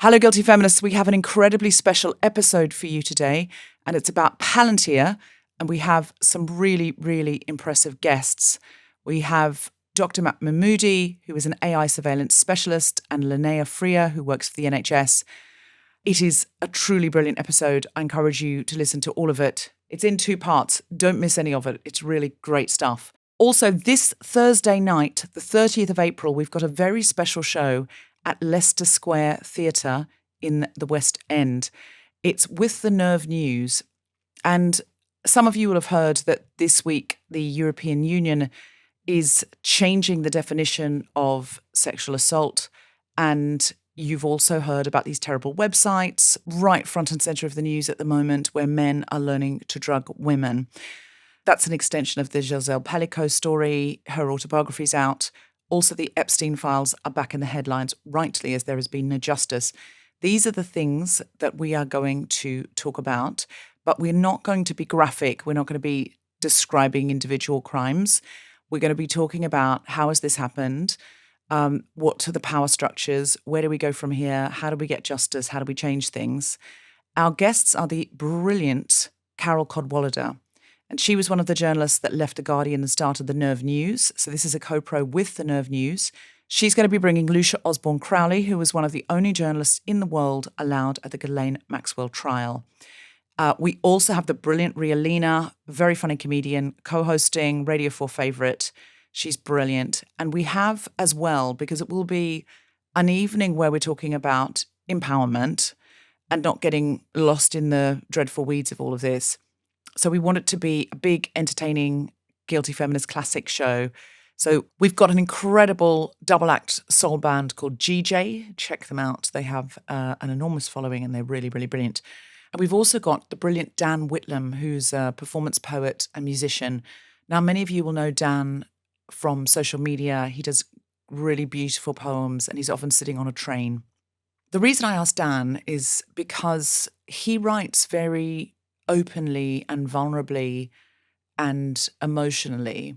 Hello, Guilty Feminists. We have an incredibly special episode for you today, and it's about Palantir, and we have some really, really impressive guests. We have Dr. Mahmoudi, who is an AI surveillance specialist, and Linnéa Freear, who works for the NHS. It is a truly brilliant episode. I encourage you to listen to all of it. It's in 2 parts. Don't miss any of it. It's really great stuff. Also, this Thursday night, the 30th of April, we've got a very special show at Leicester Square Theatre in the West End. It's with the Nerve News. And some of you will have heard that this week the European Union is changing the definition of sexual assault. And you've also heard about these terrible websites right front and centre of the news at the moment where men are learning to drug women. That's an extension of the Giselle Pellico story. Her autobiography's out. Also, the Epstein files are back in the headlines, rightly, as there has been no justice. These are the things that we are going to talk about, but we're not going to be graphic. We're not going to be describing individual crimes. We're going to be talking about how has this happened, what are the power structures, where do we go from here, how do we get justice, how do we change things. Our guests are the brilliant Carol Cadwalladr. And she was one of the journalists that left The Guardian and started the Nerve News. So this is a co-pro with the Nerve News. She's going to be bringing Lucia Osborne-Crowley, who was one of the only journalists in the world allowed at the Ghislaine Maxwell trial. We also have the brilliant Ria Lina, very funny comedian, co-hosting, Radio 4 favourite. She's brilliant. And we have as well, because it will be an evening where we're talking about empowerment and not getting lost in the dreadful weeds of all of this. So we want it to be a big, entertaining, Guilty Feminist classic show. So we've got an incredible double-act soul band called GJ. Check them out. They have an enormous following and they're really, really brilliant. And we've also got the brilliant Dan Whitlam, who's a performance poet and musician. Now, many of you will know Dan from social media. He does really beautiful poems and he's often sitting on a train. The reason I asked Dan is because he writes very openly and vulnerably and emotionally.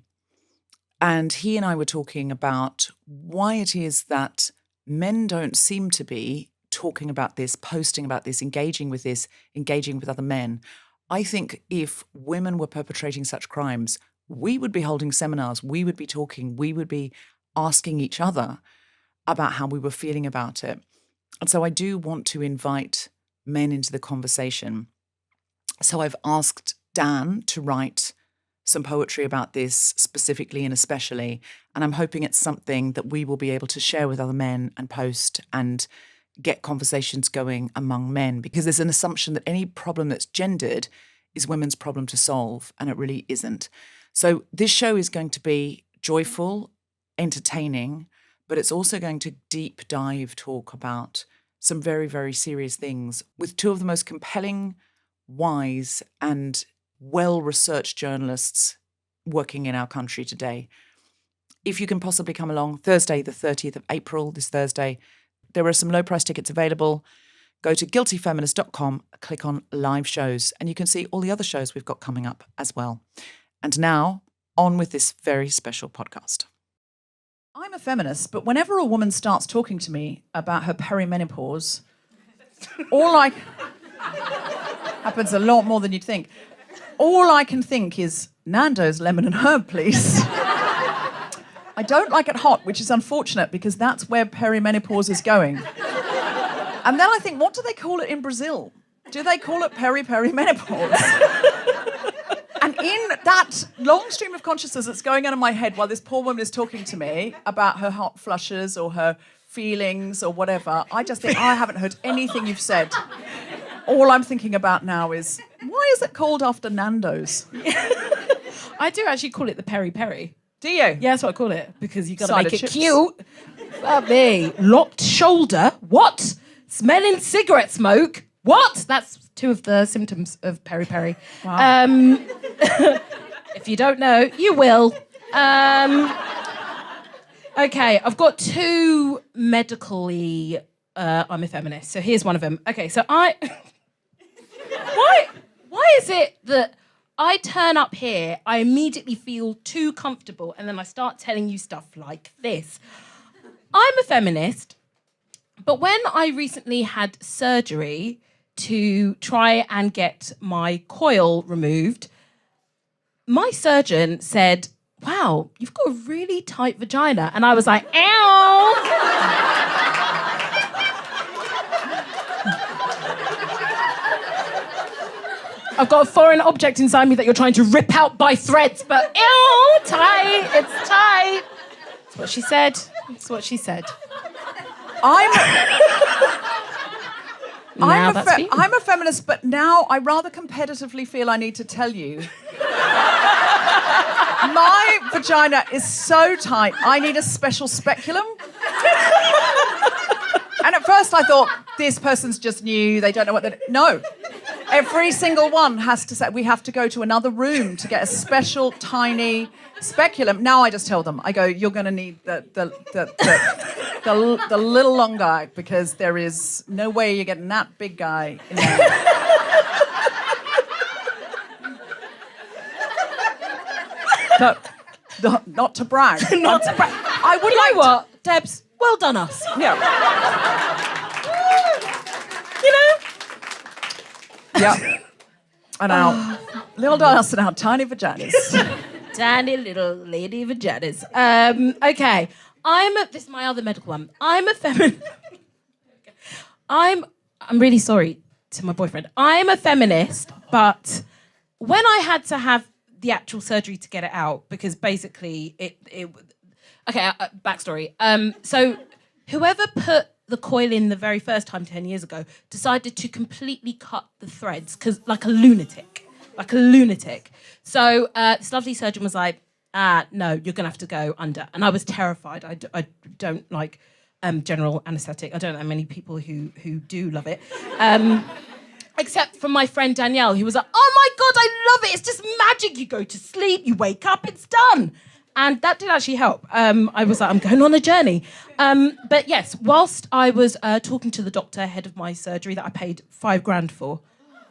And he and I were talking about why it is that men don't seem to be talking about this, posting about this, engaging with other men. I think if women were perpetrating such crimes, we would be holding seminars, we would be talking, we would be asking each other about how we were feeling about it. And so I do want to invite men into the conversation. So I've asked Dan to write some poetry about this specifically and especially, and I'm hoping it's something that we will be able to share with other men and post and get conversations going among men, because there's an assumption that any problem that's gendered is women's problem to solve, and it really isn't. So this show is going to be joyful, entertaining, but it's also going to deep dive talk about some very, very serious things with 2 of the most compelling, wise and well-researched journalists working in our country today. If you can possibly come along, Thursday, the 30th of April, this Thursday, there are some low-price tickets available. Go to guiltyfeminist.com, click on live shows, and you can see all the other shows we've got coming up as well. And now, on with this very special podcast. I'm a feminist, but whenever a woman starts talking to me about her perimenopause, all I... happens a lot more than you'd think. All I can think is, Nando's lemon and herb, please. I don't like it hot, which is unfortunate because that's where perimenopause is going. And then I think, what do they call it in Brazil? Do they call it perimenopause? And in that long stream of consciousness that's going on in my head while this poor woman is talking to me about her hot flushes or her feelings or whatever, I just think, I haven't heard anything you've said. All I'm thinking about now is, why is it called after Nando's? I do actually call it the peri-peri. Do you? Yeah, that's what I call it, because you've got to make it chips. cute. Me. Locked shoulder. What? Smelling cigarette smoke. What? That's 2 of the symptoms of peri-peri. Wow. If you don't know, you will. Okay, I've got 2 medically... I'm a feminist, so here's one of them. Okay, so why is it that I turn up here, I immediately feel too comfortable, and then I start telling you stuff like this? I'm a feminist, But when I recently had surgery to try and get my coil removed, my surgeon said, wow, you've got a really tight vagina. And I was like, ow. I've got a foreign object inside me that you're trying to rip out by threads, but ew, tight, it's tight. That's what she said. That's what she said. I'm a feminist, but now I rather competitively feel I need to tell you. My vagina is so tight, I need a special speculum. And at first I thought, this person's just new, they don't know what they're... No. Every single one has to say, we have to go to another room to get a special tiny speculum. Now I just tell them, I go, you're going to need the little long guy, because there is no way you're getting that big guy in there. Not to brag. Not to brag. I would you know what, Debs? Well done us. Yeah. You know? Yeah. And our little us and our tiny vaginas. Tiny little lady vaginas. Okay. This is my other medical one. I'm a feminist. I'm really sorry to my boyfriend. I'm a feminist, but when I had to have the actual surgery to get it out, because basically backstory. So whoever put the coil in the very first time 10 years ago decided to completely cut the threads, because like a lunatic. So this lovely surgeon was like, no, you're going to have to go under. And I was terrified. I don't like general anaesthetic. I don't know many people who do love it. Except for my friend Danielle, who was like, oh my God, I love it. It's just magic. You go to sleep, you wake up, it's done. And that did actually help. I was like, I'm going on a journey. But yes, whilst I was talking to the doctor ahead of my surgery that I paid $5,000 for.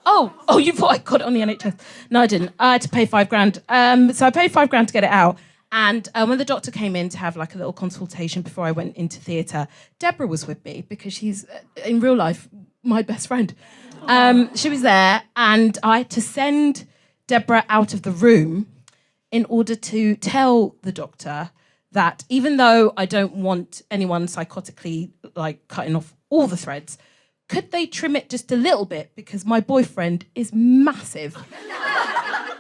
Oh, you thought I got it on the NHS? No, I didn't. I had to pay $5,000. So I paid $5,000 to get it out. And when the doctor came in to have like a little consultation before I went into theatre, Deborah was with me, because she's, in real life, my best friend. She was there, and I had to send Deborah out of the room in order to tell the doctor that even though I don't want anyone psychotically like cutting off all the threads, could they trim it just a little bit, because my boyfriend is massive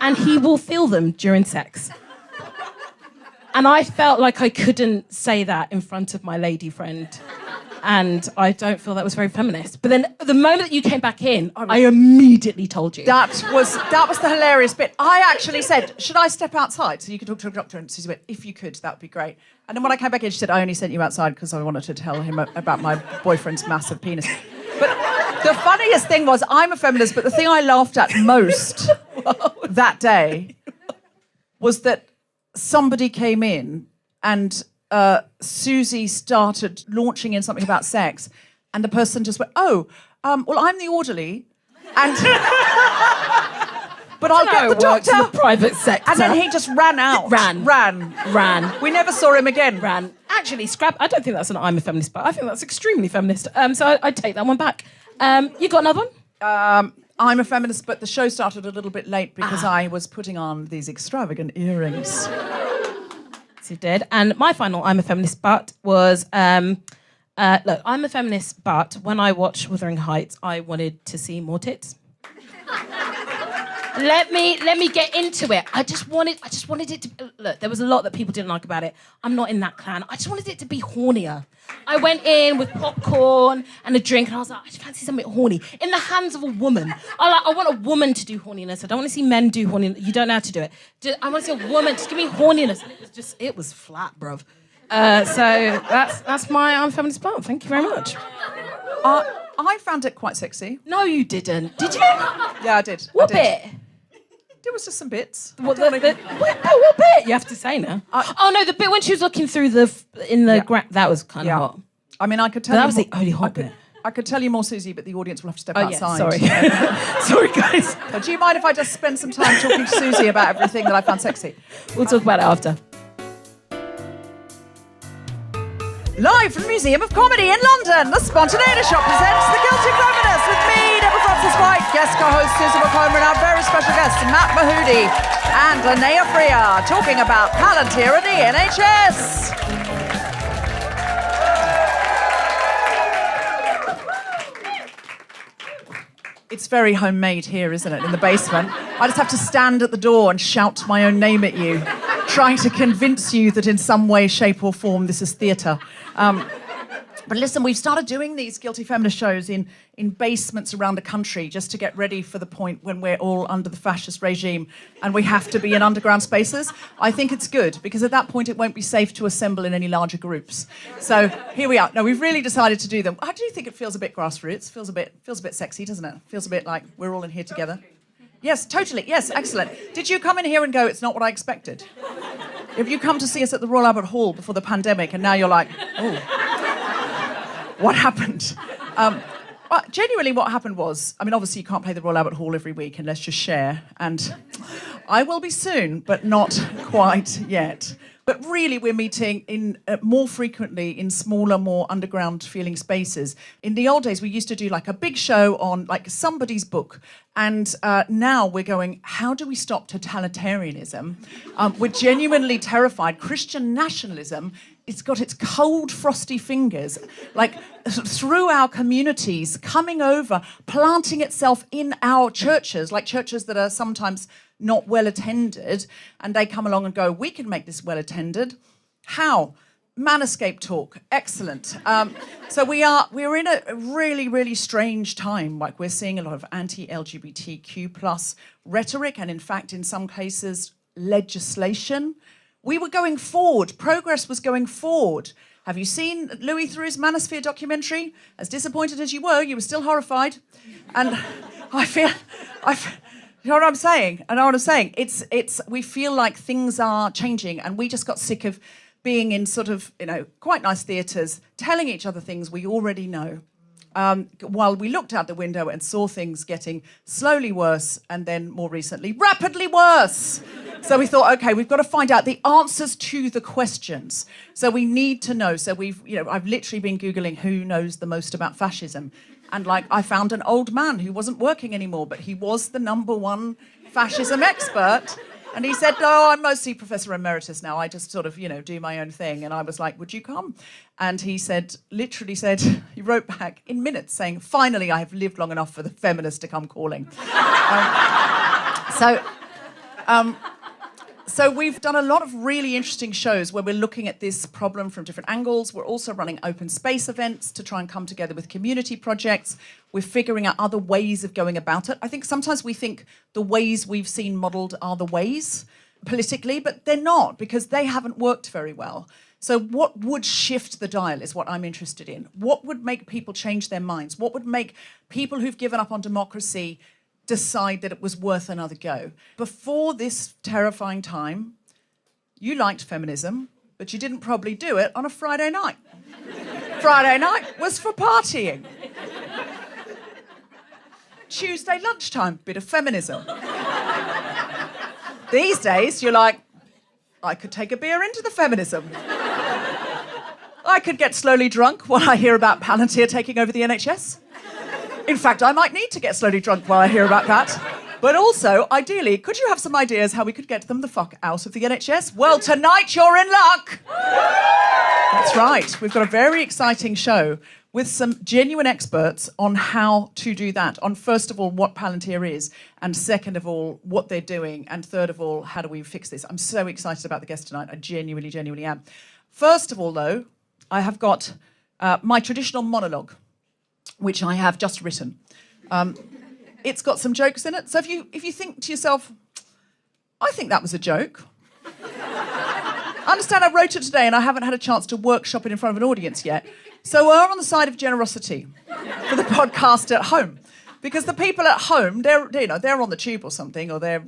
and he will feel them during sex. And I felt like I couldn't say that in front of my lady friend. And I don't feel that was very feminist. But then the moment that you came back in, I immediately told you. That was the hilarious bit. I actually said, should I step outside so you could talk to the doctor? And Susie went, if you could, that would be great. And then when I came back in, she said, I only sent you outside because I wanted to tell him about my boyfriend's massive penis. But the funniest thing was, I'm a feminist, but the thing I laughed at most that day was that somebody came in and Susie started launching in something about sex, and the person just went, well, I'm the orderly, and but I'll get the doctor. In the private sector. And then he just ran out. Ran. We never saw him again. Ran. Actually, I don't think that's an I'm a feminist, but I think that's extremely feminist. So I'd take that one back. You got another one? I'm a feminist, but the show started a little bit late because I was putting on these extravagant earrings. You did. And my final I'm a feminist but was look, I'm a feminist, but when I watched Wuthering Heights, I wanted to see more tits. Let me get into it. I just wanted it to look, there was a lot that people didn't like about it. I'm not in that clan. I just wanted it to be hornier. I went in with popcorn and a drink, and I was like, I just fancy something horny. In the hands of a woman. I want a woman to do horniness. I don't want to see men do horniness. You don't know how to do it. I want to see a woman. Just give me horniness. And it was flat, bruv. So that's my I'm a feminist part. Thank you very much. I found it quite sexy. No, you didn't. Did you? Yeah, I did. What bit? There was just some bits. What bit? You have to say now. No, the bit when she was looking through that was kind of hot. I mean, I could tell you. That was the only hot bit. I could tell you more, Susie, but the audience will have to step outside. Sorry. Sorry, guys. Do you mind if I just spend some time talking to Susie about everything that I found sexy? We'll talk about it after. Live from the Museum of Comedy in London, the Spontaneity Shop presents The Guilty Feminist with me, Deborah Frances-White, guest co-host Susan Wokoma, and our very special guests, Mahmoudi and Linnéa Freear, talking about Palantir and the NHS. It's very homemade here, isn't it, in the basement? I just have to stand at the door and shout my own name at you, trying to convince you that in some way, shape or form this is theatre. But listen, we've started doing these Guilty Feminist shows in basements around the country just to get ready for the point when we're all under the fascist regime and we have to be in underground spaces. I think it's good, because at that point it won't be safe to assemble in any larger groups. So here we are. No, we've really decided to do them. How do you think it feels? A bit grassroots? Feels a bit sexy, doesn't it? Feels a bit like we're all in here together. Yes, totally. Yes, excellent. Did you come in here and go, it's not what I expected? Have you come to see us at the Royal Albert Hall before the pandemic and now you're like, oh, what happened? Well, genuinely what happened was, I mean, obviously you can't play the Royal Albert Hall every week and let's just share. And I will be soon, but not quite yet. But really, we're meeting in more frequently in smaller, more underground feeling spaces. In the old days, we used to do like a big show on like somebody's book. And now we're going, how do we stop totalitarianism? We're genuinely terrified. Christian nationalism, it's got its cold, frosty fingers, like through our communities, coming over, planting itself in our churches, like churches that are sometimes not well attended, and they come along and go, we can make this well attended. How? Manscape talk, excellent. So we're in a really, really strange time. Like we're seeing a lot of anti-LGBTQ plus rhetoric, and in fact, in some cases, legislation. We were going forward. Progress was going forward. Have you seen Louis Theroux's Manosphere documentary? As disappointed as you were still horrified. And I feel. You know what I'm saying? I know what I'm saying. We feel like things are changing, and we just got sick of being in sort of, quite nice theatres, telling each other things we already know, while we looked out the window and saw things getting slowly worse, and then more recently, rapidly worse. So we thought, okay, we've got to find out the answers to the questions. So we need to know. So I've literally been Googling who knows the most about fascism. And I found an old man who wasn't working anymore, but he was the #1 fascism expert. And he said, I'm mostly Professor Emeritus now. I just sort of, do my own thing. And I was like, would you come? And he literally said, he wrote back in minutes saying, finally, I have lived long enough for the feminists to come calling. So we've done a lot of really interesting shows where we're looking at this problem from different angles. We're also running open space events to try and come together with community projects. We're figuring out other ways of going about it. I think sometimes we think the ways we've seen modelled are the ways politically, but they're not, because they haven't worked very well. So what would shift the dial is what I'm interested in. What would make people change their minds? What would make people who've given up on democracy decide that it was worth another go? Before this terrifying time, you liked feminism, but you didn't probably do it on a Friday night. Friday night was for partying. Tuesday lunchtime, bit of feminism. These days, you're like, I could take a beer into the feminism. I could get slowly drunk while I hear about Palantir taking over the NHS. In fact, I might need to get slowly drunk while I hear about that. But also, ideally, could you have some ideas how we could get them the fuck out of the NHS? Well, tonight you're in luck. That's right. We've got a very exciting show with some genuine experts on how to do that. On, first of all, what Palantir is, and second of all, what they're doing, and third of all, how do we fix this? I'm so excited about the guest tonight. I genuinely am. First of all, though, I have got my traditional monologue, which I have just written. It's got some jokes in it. So if you think to yourself, I think that was a joke. I understand I wrote it today and I haven't had a chance to workshop it in front of an audience yet. So we're on the side of generosity for the podcast at home. Because the people at home, they're on the tube or something, or they're,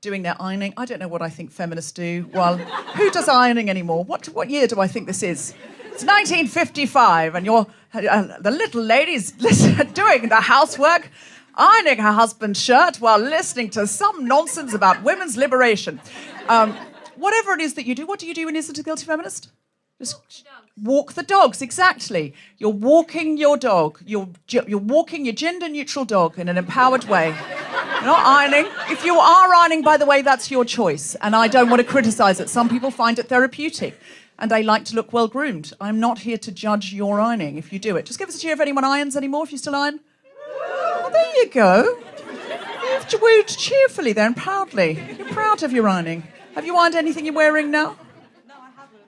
doing their ironing. I don't know what I think feminists do. Well, who does ironing anymore? What year do I think this is? It's 1955, and you're the little lady's doing the housework, ironing her husband's shirt while listening to some nonsense about women's liberation. Whatever it is that you do, what do you do when you listen to Guilty Feminist? Just walk the dogs, exactly. You're walking your dog. You're walking your gender-neutral dog in an empowered way. You're not ironing. If you are ironing, by the way, that's your choice. And I don't want to criticise it. Some people find it therapeutic and they like to look well-groomed. I'm not here to judge your ironing if you do it. Just give us a cheer if anyone irons anymore, if you still iron. Oh, there you go. You've wooed cheerfully there and proudly. You're proud of your ironing. Have you ironed anything you're wearing now?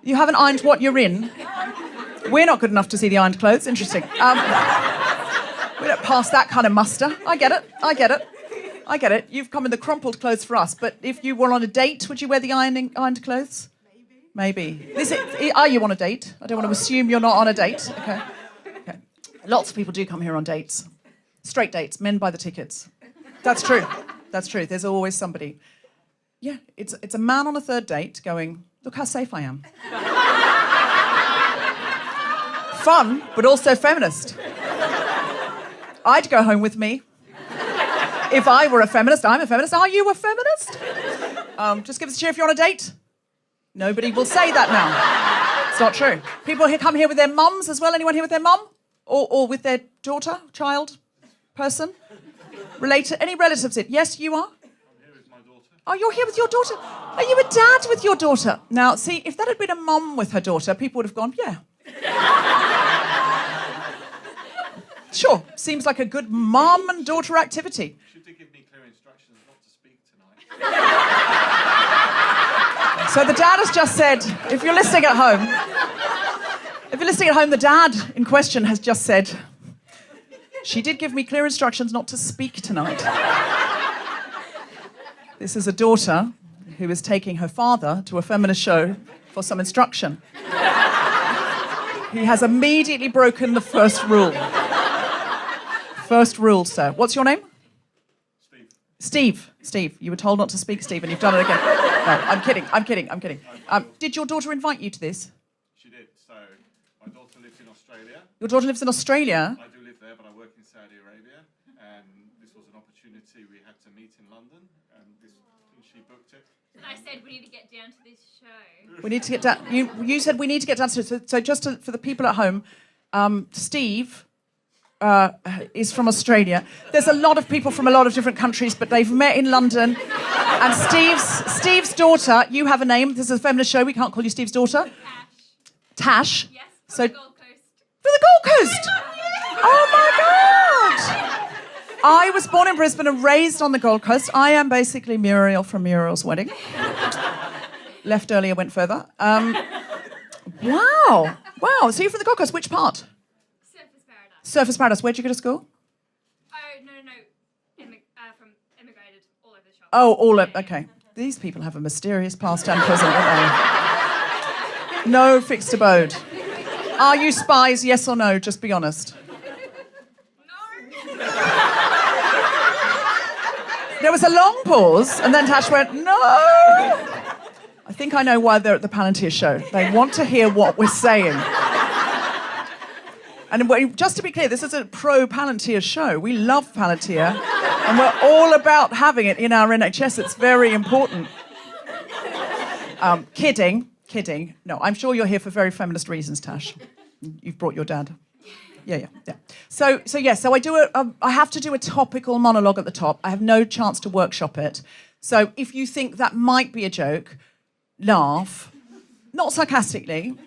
You haven't ironed what you're in? We're not good enough to see the ironed clothes. Interesting. We don't pass that kind of muster. I get it. You've come in the crumpled clothes for us, but if you were on a date, would you wear the ironed clothes? Maybe. Are you on a date? I don't want to assume you're not on a date. Okay. Lots of people do come here on dates. Straight dates, men buy the tickets. That's true. There's always somebody. Yeah, it's a man on a third date going, look how safe I am. Fun, but also feminist. I'd go home with me. If I were a feminist, I'm a feminist. Are you a feminist? Just give us a cheer if you're on a date. Nobody will say that now. It's not true. People here come here with their mums as well. Anyone here with their mum? Or with their daughter, child, person? Related? Any relatives in? Yes, you are? Oh, you're here with your daughter? Are you a dad with your daughter? Now, see, if that had been a mum with her daughter, people would have gone, yeah. Sure, seems like a good mum and daughter activity. She did give me clear instructions not to speak tonight. So the dad has just said, if you're listening at home, the dad in question has just said, she did give me clear instructions not to speak tonight. This is a daughter who is taking her father to a feminist show for some instruction. He has immediately broken the first rule. First rule, sir. What's your name? Steve. You were told not to speak, Steve, and you've done it again. No, I'm kidding. Did your daughter invite you to this? She did. So my daughter lives in Australia. Your daughter lives in Australia? I do live there, but I work in Saudi Arabia. And this was an opportunity we had to meet in London. And she booked it. And I said we need to get down to this show. We need to get down. You said we need to get down to it. So just for the people at home, Steve is from Australia. There's a lot of people from a lot of different countries, but they've met in London. And Steve's daughter, you have a name. This is a feminist show. We can't call you Steve's daughter. Tash. Yes, So the Gold Coast. for the Gold Coast. Oh my God. I was born in Brisbane and raised on the Gold Coast. I am basically Muriel from Muriel's Wedding. Left earlier, went further. Wow. So you're from the Gold Coast. Which part? Surfers Paradise. Surfers Paradise. Where'd you go to school? Oh, no. From immigrated all over the shop. Oh, all of... Okay. These people have a mysterious past and present, don't they? No fixed abode. Are you spies, yes or no? Just be honest. No. There was a long pause, and then Tash went, no. I think I know why they're at the Palantir show. They want to hear what we're saying. And just to be clear, this is a pro-Palantir show. We love Palantir, and we're all about having it in our NHS. It's very important. Kidding. No, I'm sure you're here for very feminist reasons, Tash. You've brought your dad. Yeah. So I have to do a topical monologue at the top. I have no chance to workshop it. So if you think that might be a joke, laugh. Not sarcastically.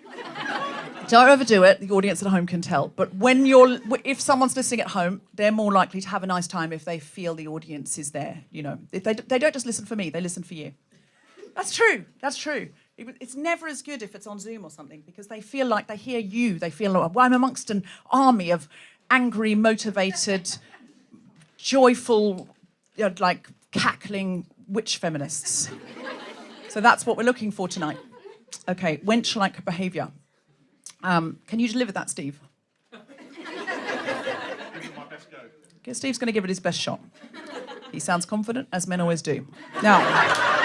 Don't overdo it. The audience at home can tell. But if someone's listening at home, they're more likely to have a nice time if they feel the audience is there. You know, if they don't just listen for me, they listen for you. That's true. It's never as good if it's on Zoom or something because they feel like they hear you. They feel like, well, I'm amongst an army of angry, motivated, joyful, like cackling witch feminists. So that's what we're looking for tonight. Okay, wench-like behaviour. Can you deliver that, Steve? Give it my best go. Okay, Steve's going to give it his best shot. He sounds confident, as men always do. Now...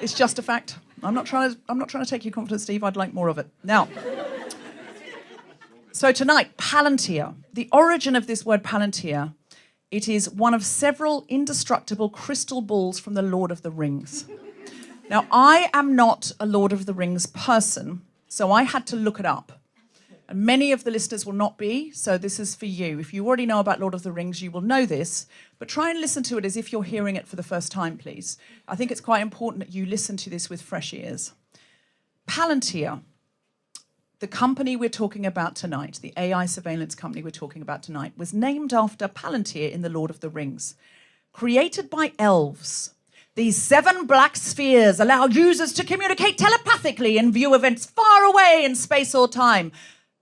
It's just a fact. I'm not trying to take your confidence, Steve. I'd like more of it. Now, so tonight, Palantir. The origin of this word Palantir, it is one of several indestructible crystal balls from the Lord of the Rings. Now, I am not a Lord of the Rings person, so I had to look it up. And many of the listeners will not be, so this is for you. If you already know about Lord of the Rings, you will know this, but try and listen to it as if you're hearing it for the first time, please. I think it's quite important that you listen to this with fresh ears. Palantir, the company we're talking about tonight, the AI surveillance company we're talking about tonight, was named after Palantir in the Lord of the Rings. Created by elves, these 7 black spheres allow users to communicate telepathically and view events far away in space or time,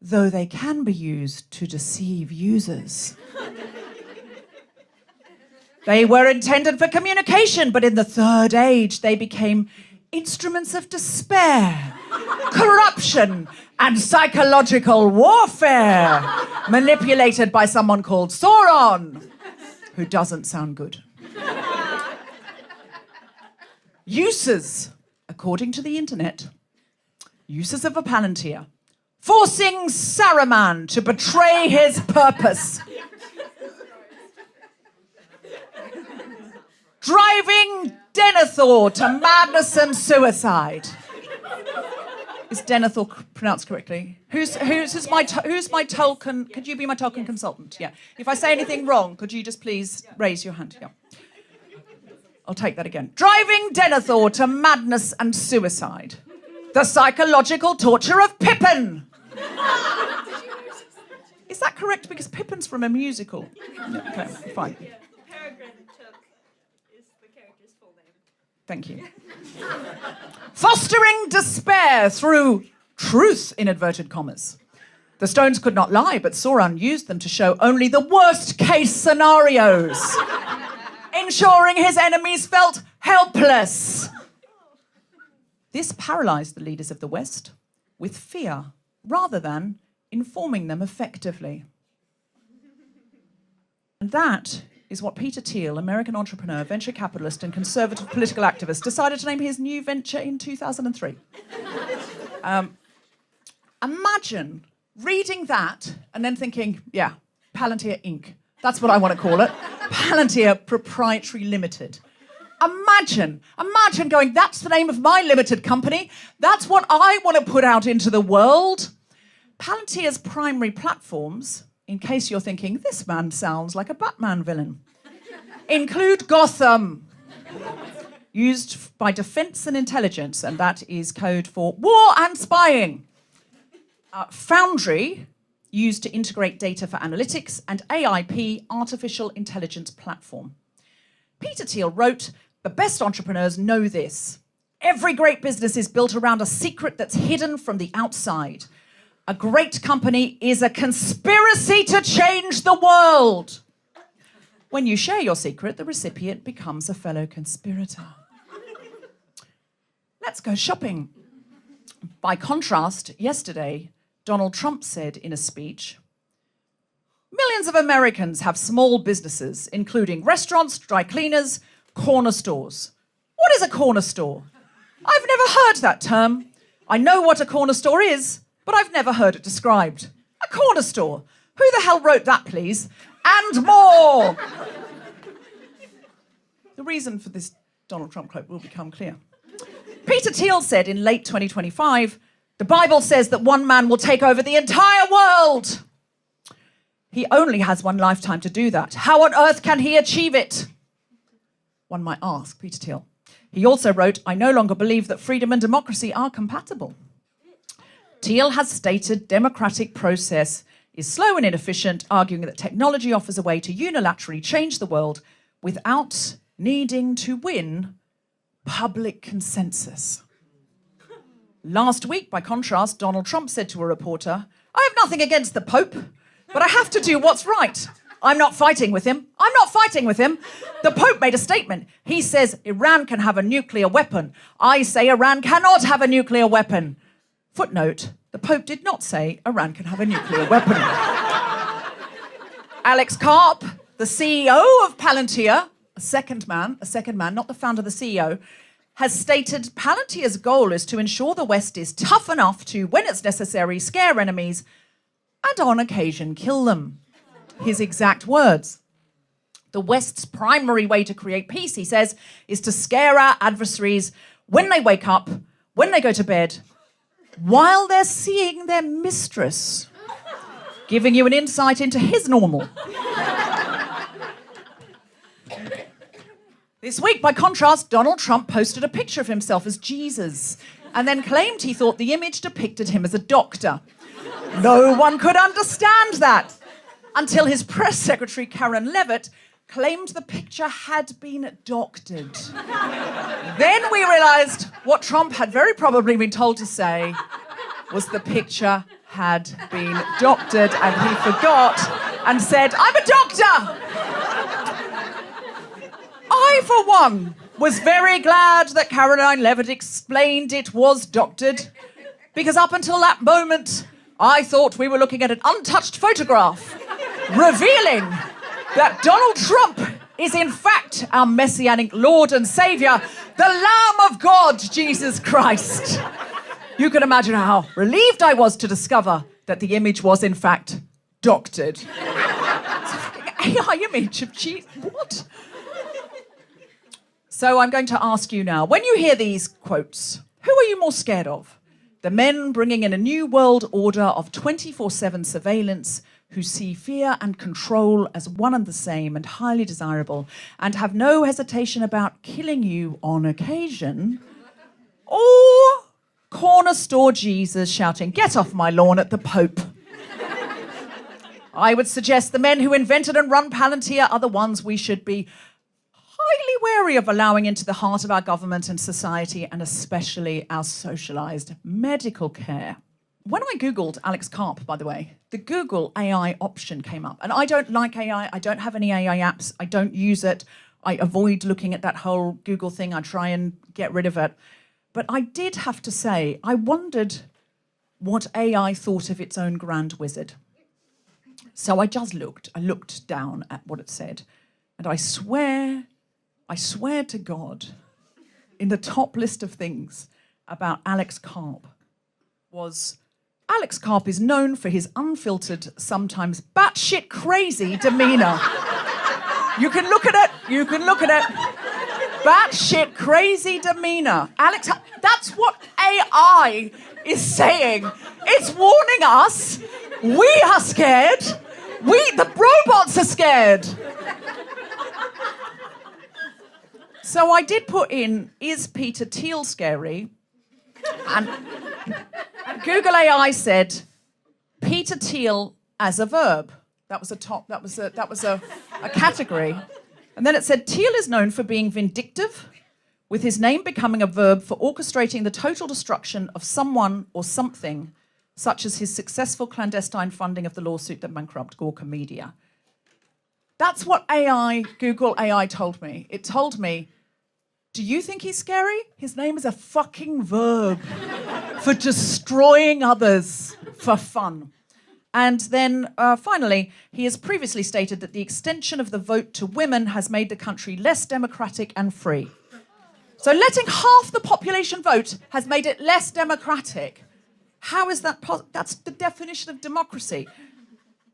though they can be used to deceive users. They were intended for communication, but in the Third Age, they became instruments of despair, corruption, and psychological warfare, manipulated by someone called Sauron, who doesn't sound good. Uses, according to the internet, uses of a Palantir, forcing Saruman to betray his purpose. Driving Denethor to madness and suicide. Is Denethor pronounced correctly? Who's my Tolkien? Could you be my Tolkien consultant? Yeah. If I say anything wrong, could you just please raise your hand? Yeah. I'll take that again. Driving Denethor to madness and suicide. The psychological torture of Pippin. Is that correct? Because Pippin's from a musical. Okay, fine. Peregrine Took is the character's full name. Thank you. Fostering despair through truth, in inverted commas. The stones could not lie, but Sauron used them to show only the worst case scenarios, ensuring his enemies felt helpless. This paralyzed the leaders of the West with fear, rather than informing them effectively. And that is what Peter Thiel, American entrepreneur, venture capitalist, and conservative political activist, decided to name his new venture in 2003. Imagine reading that and then thinking, yeah, Palantir Inc. That's what I want to call it. Palantir Proprietary Limited. Imagine going, that's the name of my limited company. That's what I want to put out into the world. Palantir's primary platforms, in case you're thinking, this man sounds like a Batman villain, include Gotham, used by defense and intelligence, and that is code for war and spying. Foundry, used to integrate data for analytics, and AIP, artificial intelligence platform. Peter Thiel wrote, the best entrepreneurs know this. Every great business is built around a secret that's hidden from the outside. A great company is a conspiracy to change the world. When you share your secret, the recipient becomes a fellow conspirator. Let's go shopping. By contrast, yesterday, Donald Trump said in a speech, millions of Americans have small businesses, including restaurants, dry cleaners, corner stores. What is a corner store? I've never heard that term. I know what a corner store is, but I've never heard it described. A corner store. Who the hell wrote that, please? And more. The reason for this Donald Trump quote will become clear. Peter Thiel said in late 2025, the Bible says that one man will take over the entire world. He only has one lifetime to do that. How on earth can he achieve it? One might ask, Peter Thiel. He also wrote, I no longer believe that freedom and democracy are compatible. Thiel has stated democratic process is slow and inefficient, arguing that technology offers a way to unilaterally change the world without needing to win public consensus. Last week, by contrast, Donald Trump said to a reporter, I have nothing against the Pope, but I have to do what's right. I'm not fighting with him. The Pope made a statement. He says Iran can have a nuclear weapon. I say Iran cannot have a nuclear weapon. Footnote, the Pope did not say Iran can have a nuclear weapon. Alex Karp, the CEO of Palantir, a second man, not the founder, the CEO, has stated Palantir's goal is to ensure the West is tough enough to, when it's necessary, scare enemies and on occasion kill them. His exact words. The West's primary way to create peace, he says, is to scare our adversaries when they wake up, when they go to bed, while they're seeing their mistress, giving you an insight into his normal. This week, by contrast, Donald Trump posted a picture of himself as Jesus and then claimed he thought the image depicted him as a doctor. No one could understand that until his press secretary, Karen Levitt, claimed the picture had been doctored. Then we realised what Trump had very probably been told to say was the picture had been doctored, and he forgot and said, "I'm a doctor!" I, for one, was very glad that Caroline Levitt explained it was doctored, because up until that moment, I thought we were looking at an untouched photograph revealing that Donald Trump is in fact our messianic Lord and Saviour, the Lamb of God, Jesus Christ. You can imagine how relieved I was to discover that the image was in fact doctored. It's a fucking AI image of Jesus. What? So I'm going to ask you now, when you hear these quotes, who are you more scared of? The men bringing in a new world order of 24/7 surveillance who see fear and control as one and the same and highly desirable and have no hesitation about killing you on occasion? Or corner store Jesus shouting, "Get off my lawn" at the Pope? I would suggest the men who invented and run Palantir are the ones we should be highly wary of allowing into the heart of our government and society, and especially our socialised medical care. When I Googled Alex Karp, by the way, the Google AI option came up. And I don't like AI. I don't have any AI apps. I don't use it. I avoid looking at that whole Google thing. I try and get rid of it. But I did have to say, I wondered what AI thought of its own grand wizard. So I just looked. I looked down at what it said. And I swear to God, in the top list of things about Alex Karp was Alex Karp is known for his unfiltered, sometimes batshit crazy demeanour. You can look at it. Batshit crazy demeanour. Alex, that's what AI is saying. It's warning us. We are scared. The robots are scared. So I did put in, is Peter Thiel scary? And Google AI said, Peter Thiel as a verb. That was a category. And then it said, Thiel is known for being vindictive, with his name becoming a verb for orchestrating the total destruction of someone or something, such as his successful clandestine funding of the lawsuit that bankrupted Gawker Media. That's what Google AI told me. It told me, do you think he's scary? His name is a fucking verb for destroying others for fun. And then finally, he has previously stated that the extension of the vote to women has made the country less democratic and free. So letting half the population vote has made it less democratic. How is that possible? That's the definition of democracy.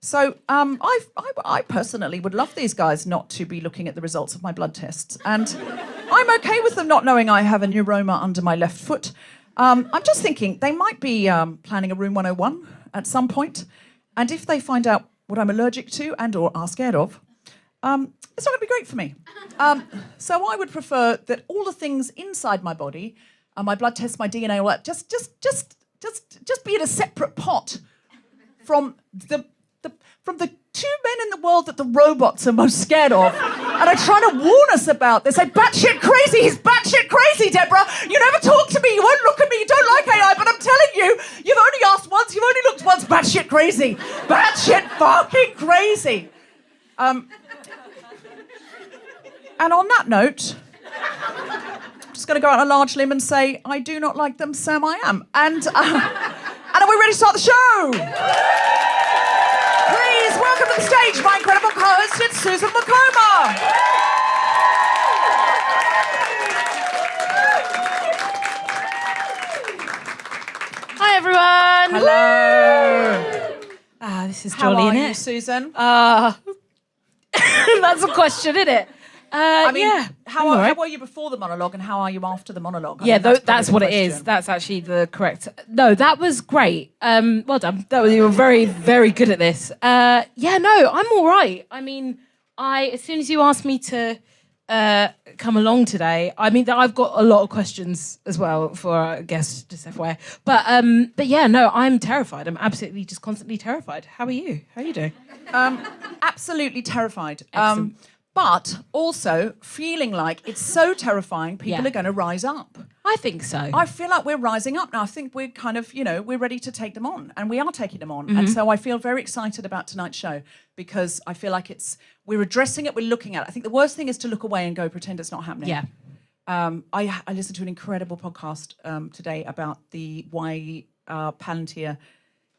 So I personally would love these guys not to be looking at the results of my blood tests. And I'm okay with them not knowing I have a neuroma under my left foot. I'm just thinking they might be planning a Room 101 at some point. And if they find out what I'm allergic to and or are scared of, it's not going to be great for me. So I would prefer that all the things inside my body, my blood tests, my DNA, all that, just be in a separate pot from the two men in the world that the robots are most scared of and are trying to warn us about. They say, batshit crazy, he's batshit crazy, Deborah. You never talk to me, you won't look at me, you don't like AI, but I'm telling you, you've only asked once, you've only looked once, batshit crazy. Batshit fucking crazy. And on that note, I'm just going to go out on a large limb and say, I do not like them, Sam, I am. And are we ready to start the show? Please welcome to the stage my incredible co-host, it's Susan Wokoma. Hi, everyone. Hello. This is How jolly, are isn't you, it? Susan? That's a question, isn't it? I mean, yeah. how I'm all right. were you before the monologue and how are you after the monologue? I Yeah, mean, that's that's probably what the it is. question. That's actually the correct. No, that was great. Well done. You were very, very good at this. Yeah, no, I'm all right. I mean, as soon as you asked me to come along today, I mean, I've got a lot of questions as well for our guest, just FYI. But yeah, no, I'm terrified. I'm absolutely just constantly terrified. How are you? How are you doing? Absolutely terrified. Excellent. But also feeling like it's so terrifying, people Yeah. are going to rise up. I think so. I feel like we're rising up now. I think we're kind of, we're ready to take them on, and we are taking them on. And so I feel very excited about tonight's show because I feel like we're addressing it, we're looking at it. I think the worst thing is to look away and go pretend it's not happening. yeah. I listened to an incredible podcast today about why Palantir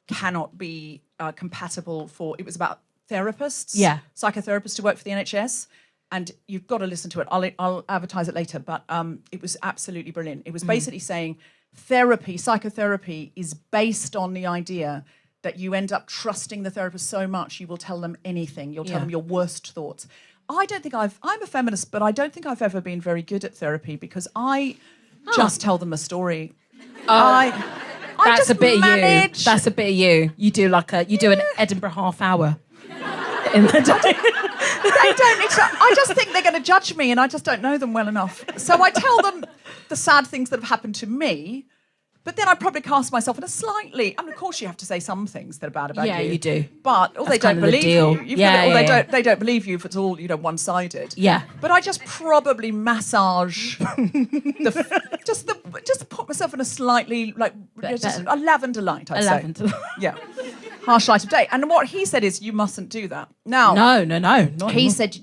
cannot be compatible it was about therapists, psychotherapists to work for the NHS. And you've got to listen to it. I'll advertise it later, but it was absolutely brilliant. It was basically saying psychotherapy is based on the idea that you end up trusting the therapist so much you will tell them anything. You'll tell them your worst thoughts. I'm a feminist, but I don't think I've ever been very good at therapy because I just tell them a story. I That's just a bit manage. of you. That's a bit of you. You do an Edinburgh half hour in the day. They don't. I just think they're going to judge me, and I just don't know them well enough. So I tell them the sad things that have happened to me, but then I probably cast myself in a slightly. I mean, of course, you have to say some things that are bad about you. Yeah, you do. But they kind don't of the believe deal. you. They don't believe you if it's all one-sided. Yeah. But I just probably massage just put myself in a slightly just a lavender light. I'd say. Lavender. Yeah. Harsh light of day. And what he said is you mustn't do that. Now, No. he said,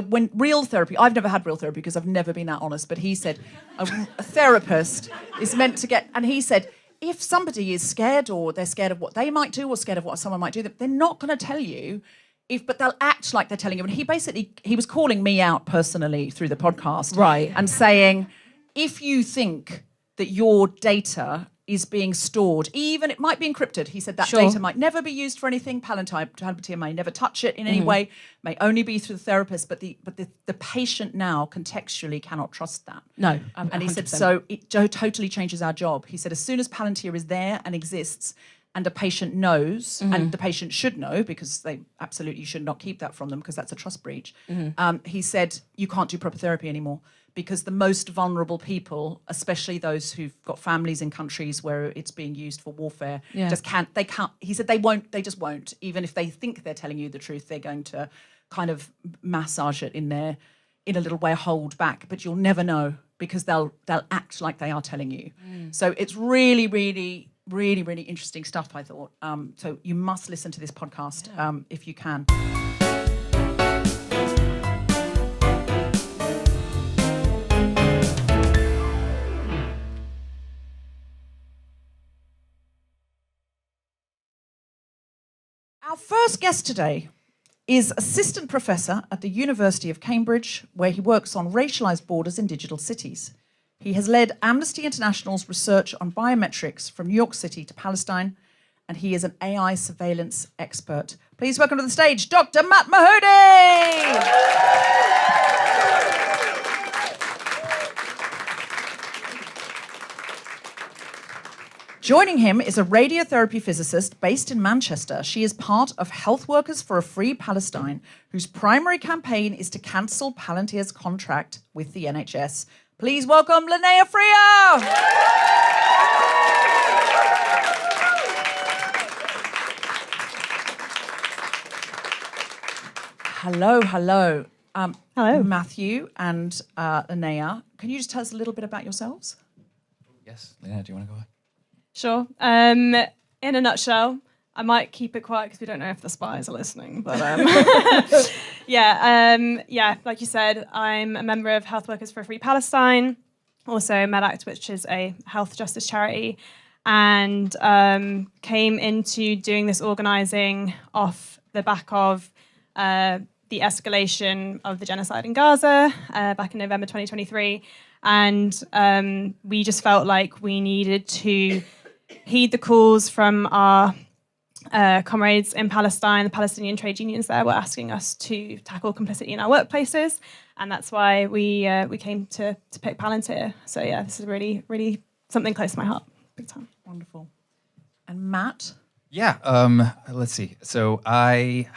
when real therapy, I've never had real therapy because I've never been that honest, but he said a therapist is meant to get, and he said, if somebody is scared or they're scared of what they might do or scared of what someone might do, they're not going to tell you, but they'll act like they're telling you. And he was calling me out personally through the podcast. Right. And saying, if you think that your data is being stored, even it might be encrypted. He said that data might never be used for anything. Palantir may never touch it in any way, may only be through the therapist, but the patient now contextually cannot trust that. No. And he said, so it totally changes our job. He said, as soon as Palantir is there and exists and a patient knows, and the patient should know because they absolutely should not keep that from them because that's a trust breach. He said, you can't do proper therapy anymore. Because the most vulnerable people, especially those who've got families in countries where it's being used for warfare, just can't. They can't. He said they just won't. Even if they think they're telling you the truth, they're going to kind of massage it in a little way, hold back. But you'll never know because they'll act like they are telling you. So it's really, really, really, really interesting stuff. I thought. So you must listen to this podcast if you can. Our first guest today is assistant professor at the University of Cambridge, where he works on racialised borders in digital cities. He has led Amnesty International's research on biometrics from New York City to Palestine, and he is an AI surveillance expert. Please welcome to the stage, Dr. Matt Mahmoudi! Joining him is a radiotherapy physicist based in Manchester. She is part of Health Workers for a Free Palestine, whose primary campaign is to cancel Palantir's contract with the NHS. Please welcome Linnéa Freear! Hello. Hello. Matthew and Linnéa, can you just tell us a little bit about yourselves? Yes, Linnéa, do you want to go ahead? Sure. In a nutshell, I might keep it quiet because we don't know if the spies are listening. But like you said, I'm a member of Health Workers for a Free Palestine, also MedAct, which is a health justice charity, and came into doing this organising off the back of the escalation of the genocide in Gaza back in November 2023. And we just felt like we needed to heed the calls from our comrades in Palestine, the Palestinian trade unions there, were asking us to tackle complicity in our workplaces, and that's why we came to pick Palantir. So yeah, this is really, really something close to my heart, big time. Wonderful. And Matt? Yeah, let's see. So I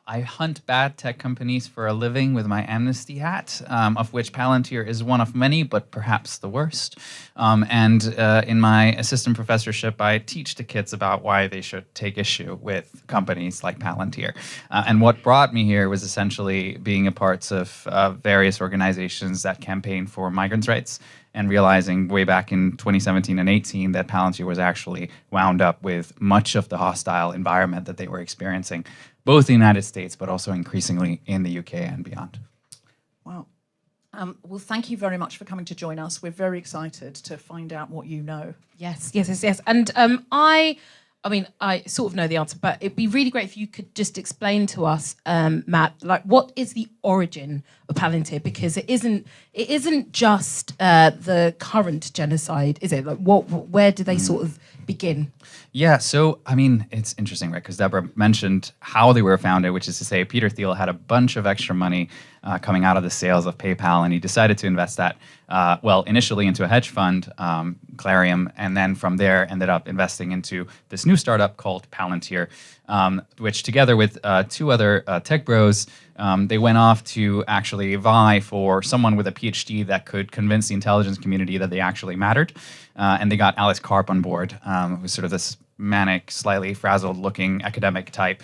hunt bad tech companies for a living with my Amnesty hat, of which Palantir is one of many, but perhaps the worst. And in my assistant professorship, I teach the kids about why they should take issue with companies like Palantir. And what brought me here was essentially being a part of various organizations that campaign for migrants' rights, and realizing way back in 2017 and 18 that Palantir was actually wound up with much of the hostile environment that they were experiencing, both in the United States, but also increasingly in the UK and beyond. Wow. Well, thank you very much for coming to join us. We're very excited to find out what you know. Yes. And I mean, I sort of know the answer, but it'd be really great if you could just explain to us, Matt, like what is the origin of Palantir? Because it isn't just the current genocide, is it? Like, where do they sort of begin? Yeah, so, I mean, it's interesting, right? Because Deborah mentioned how they were founded, which is to say Peter Thiel had a bunch of extra money coming out of the sales of PayPal, and he decided to invest that, initially into a hedge fund, Clarium, and then from there ended up investing into this new startup called Palantir, which together with two other tech bros, they went off to actually vie for someone with a PhD that could convince the intelligence community that they actually mattered. And they got Alice Karp on board, who's sort of this manic, slightly frazzled-looking academic type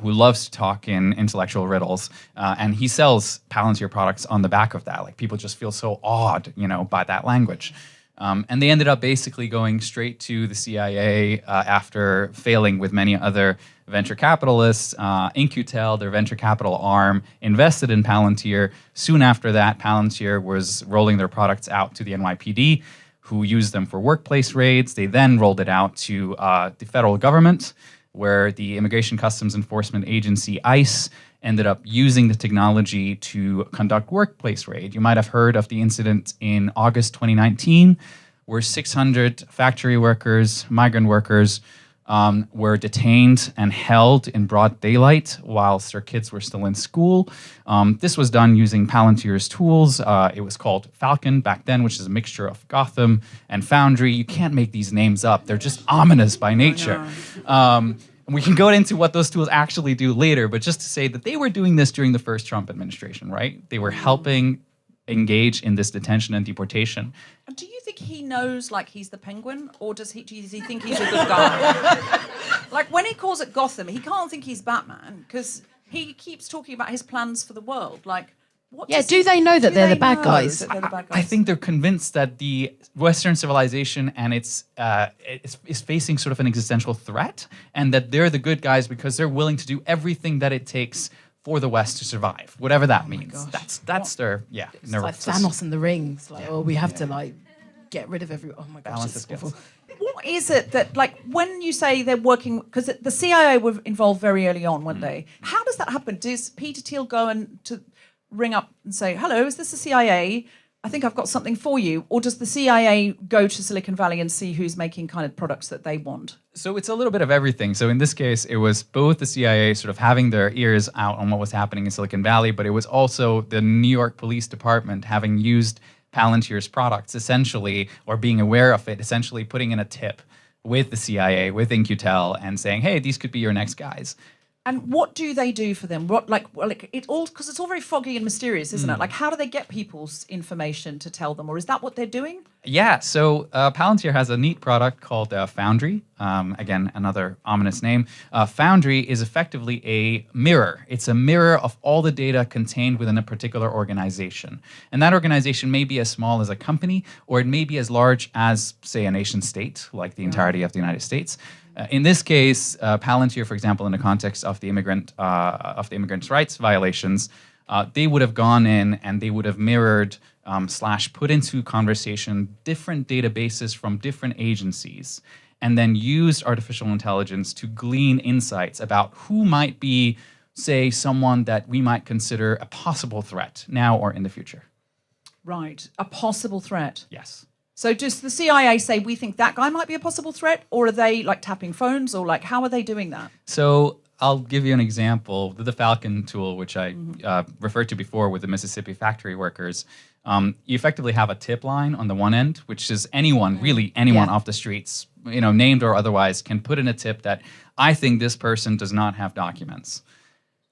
who loves to talk in intellectual riddles. And he sells Palantir products on the back of that. Like, people just feel so awed, by that language. And they ended up basically going straight to the CIA after failing with many other venture capitalists. In-Q-Tel, their venture capital arm, invested in Palantir. Soon after that, Palantir was rolling their products out to the NYPD, who used them for workplace raids. They then rolled it out to the federal government, where the Immigration Customs Enforcement Agency, ICE, ended up using the technology to conduct workplace raid. You might have heard of the incident in August 2019, where 600 factory workers, migrant workers, were detained and held in broad daylight whilst their kids were still in school. This was done using Palantir's tools. It was called Falcon back then, which is a mixture of Gotham and Foundry. You can't make these names up. They're just ominous by nature. And we can go into what those tools actually do later, but just to say that they were doing this during the first Trump administration, right? They were helping engage in this detention and deportation. And do you think he knows, like, he's the Penguin, or does he think he's a good guy? Like, when he calls it Gotham, he can't think he's Batman, because he keeps talking about his plans for the world. Like, what? Yeah, do they know that they're the bad guys? I think they're convinced that the Western civilization and is facing sort of an existential threat, and that they're the good guys because they're willing to do everything that it takes for the West to survive, whatever that means. That's their It's like Thanos and the rings. Like, we have to get rid of everyone. Oh my gosh, balance it's the awful. skills. What is it that, like, when you say they're working, because the CIA were involved very early on, weren't they? How does that happen? Does Peter Thiel go and to ring up and say, "Hello, is this the CIA? I think I've got something for you," or does the CIA go to Silicon Valley and see who's making kind of products that they want? So it's a little bit of everything. So in this case, it was both the CIA sort of having their ears out on what was happening in Silicon Valley, but it was also the New York Police Department having used Palantir's products essentially, or being aware of it, essentially putting in a tip with the CIA, with In-Q-Tel, and saying, hey, these could be your next guys. And what do they do for them? What, like it all, because it's all very foggy and mysterious, isn't it? Like, how do they get people's information to tell them, or is that what they're doing? Yeah, so Palantir has a neat product called Foundry. Again, another ominous name. Foundry is effectively a mirror. It's a mirror of all the data contained within a particular organization. And that organization may be as small as a company, or it may be as large as, say, a nation state, like the entirety of the United States. In this case, Palantir, for example, in the context of the immigrants' rights violations, they would have gone in and they would have mirrored / put into conversation different databases from different agencies, and then used artificial intelligence to glean insights about who might be, say, someone that we might consider a possible threat now or in the future. Right, a possible threat. Yes. So does the CIA say we think that guy might be a possible threat, or are they like tapping phones, or like how are they doing that? So I'll give you an example. The Falcon tool, which I referred to before with the Mississippi factory workers, you effectively have a tip line on the one end, which is anyone, really anyone off the streets, named or otherwise, can put in a tip that I think this person does not have documents.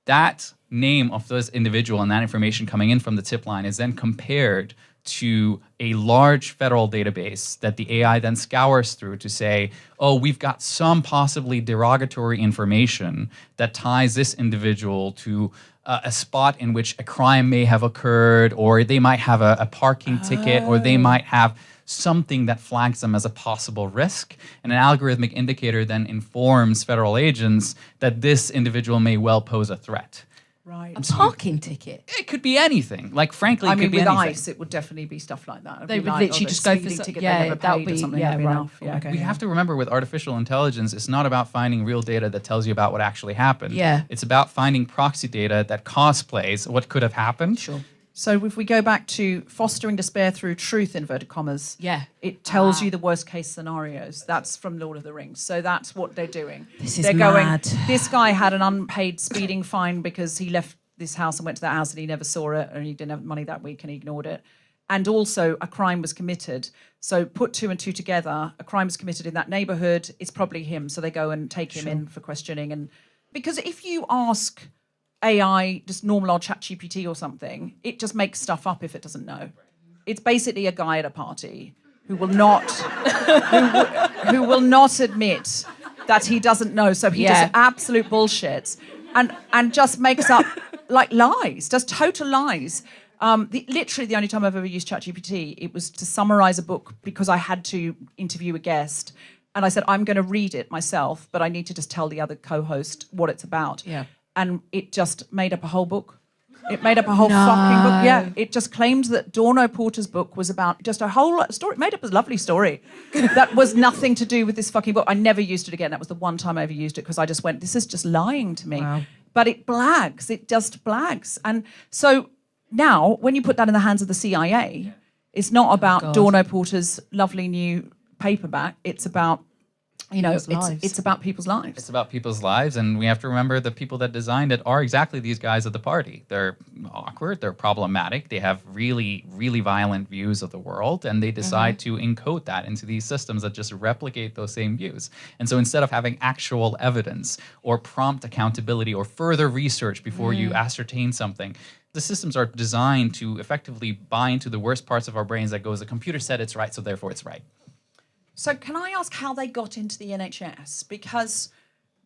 That name of this individual and that information coming in from the tip line is then compared to a large federal database that the AI then scours through to say, oh, we've got some possibly derogatory information that ties this individual to a spot in which a crime may have occurred, or they might have a parking ticket, or they might have something that flags them as a possible risk. And an algorithmic indicator then informs federal agents that this individual may well pose a threat. Right. A parking ticket. It could be anything. Like, frankly, I it mean, could be with anything. ICE, it would definitely be stuff like that. It'd They be would like, literally the just go for speeding some- ticket yeah, they never that would paid or be- something. yeah, That'd be right. enough. Yeah, okay. We have to remember with artificial intelligence, it's not about finding real data that tells you about what actually happened. Yeah. It's about finding proxy data that cosplays what could have happened. Sure. So if we go back to fostering despair through truth, inverted commas, Yeah. it tells you the worst case scenarios. That's from Lord of the Rings. So that's what they're doing. This is they're mad. going, this guy had an unpaid speeding fine because he left this house and went to that house and he never saw it, and he didn't have money that week and he ignored it. And also a crime was committed. So put two and two together, a crime was committed in that neighborhood, it's probably him. So they go and take him in for questioning. And because if you ask AI, just normal old ChatGPT or something, it just makes stuff up if it doesn't know. It's basically a guy at a party who will not who will not admit that he doesn't know. So he does absolute bullshit and just makes up like lies, just total lies. Literally the only time I've ever used ChatGPT, it was to summarize a book because I had to interview a guest. And I said, I'm going to read it myself, but I need to just tell the other co-host what it's about. Yeah. And it just made up a whole book. It made up a whole fucking book. Yeah, it just claimed that Dorno Porter's book was about just a whole story. It made up a lovely story that was nothing to do with this fucking book. I never used it again. That was the one time I ever used it because I just went, this is just lying to me. Wow. But it blags. It just blags. And so now, when you put that in the hands of the CIA, it's not about Dorno Porter's lovely new paperback. It's about it's about people's lives. It's about people's lives, and we have to remember the people that designed it are exactly these guys at the party. They're awkward, they're problematic, they have really, really violent views of the world, and they decide to encode that into these systems that just replicate those same views. And so instead of having actual evidence or prompt accountability or further research before you ascertain something, the systems are designed to effectively buy into the worst parts of our brains that goes, the computer said it's right, so therefore it's right. So can I ask how they got into the NHS? Because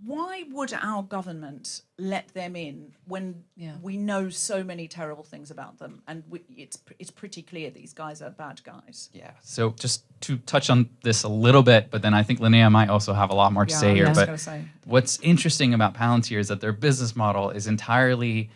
why would our government let them in when we know so many terrible things about them? And it's pretty clear these guys are bad guys. Yeah, so just to touch on this a little bit, but then I think Linnéa might also have a lot more to say here. But what's interesting about Palantir is that their business model is entirely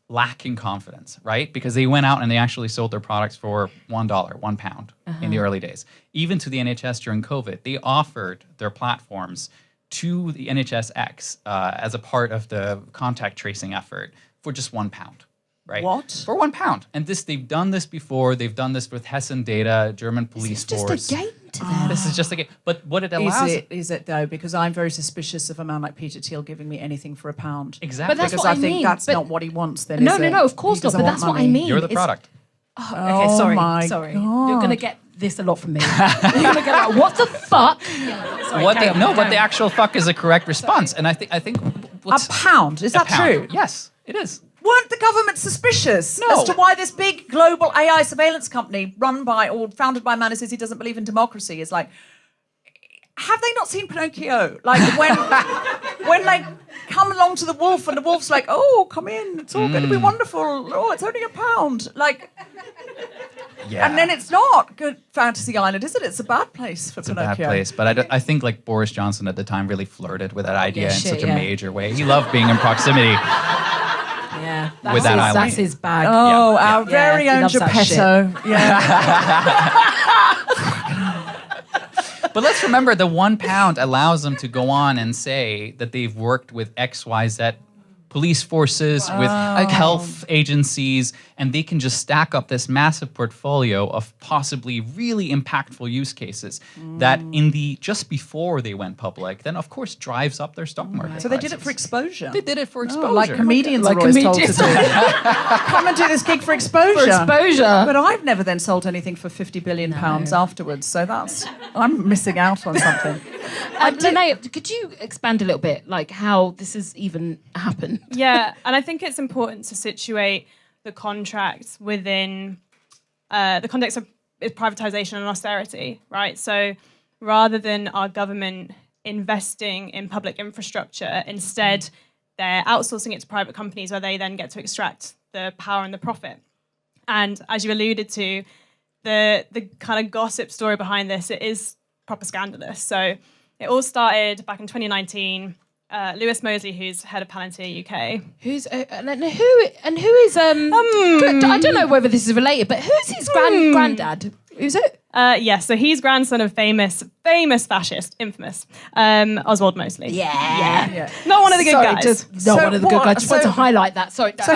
lacking confidence, right? Because they went out and they actually sold their products for $1, £1 in the early days. Even to the NHS during COVID, they offered their platforms to the NHS-X as a part of the contact tracing effort for just £1, right? What? For £1. And they've done this before. They've done this with Hessen Data, German police force. It's just a game to them. This is just a game. But what it allows... Is it though? Because I'm very suspicious of a man like Peter Thiel giving me anything for £1. Exactly. But that's because what I I think mean. that's But- not what he wants then, No, is it? of course He not. doesn't But want that's what I money. mean. You're the It's- product. Okay, Oh sorry. my Sorry. God. You're going to get this a lot from me. You're going to get like, what the fuck? Sorry, What carry the, on, no, carry but on. the actual fuck is a correct response. And I think what's £1? Is that pound. true? Yes, it is. Weren't the government suspicious No. as to why this big global AI surveillance company run by or founded by a man who says he doesn't believe in democracy is like, have they not seen Pinocchio? Like when they come along to the wolf and the wolf's like, oh, come in, it's all going to be wonderful. Oh, it's only £1. Like, Yeah. and then it's not good Fantasy Island, is it? It's a bad place for It's a Pinocchio. bad place. But I think like Boris Johnson at the time really flirted with that idea in shit, such a yeah. major way. He loved being in proximity. Yeah, With that island. that's his bag. Oh, Yeah. our very he own loves that Geppetto. Yeah. But let's remember the £1 allows them to go on and say that they've worked with XYZ police forces, with health agencies, and they can just stack up this massive portfolio of possibly really impactful use cases that just before they went public, then of course drives up their stock market. So they did it for exposure. They did it for exposure. Like comedians Like are always told to comedians. do. Come and do this gig for exposure. For exposure. But I've never then sold anything for £50 billion afterwards. So I'm missing out on something. Linnéa, could you expand a little bit, like how this has even happened? Yeah, and I think it's important to situate the contract within the context of privatization and austerity, right? So rather than our government investing in public infrastructure, instead they're outsourcing it to private companies where they then get to extract the power and the profit. And as you alluded to, the kind of gossip story behind this, it is proper scandalous. So it all started back in 2019. Lewis Mosley, who's head of Palantir UK. Who is I don't know whether this is related, but who's his granddad? Who's it? Yes, so he's grandson of famous fascist, infamous Oswald Mosley. Yeah. Not one of the good guys. Just not So one of the good what- guys. Just want so- to highlight that. Sorry. So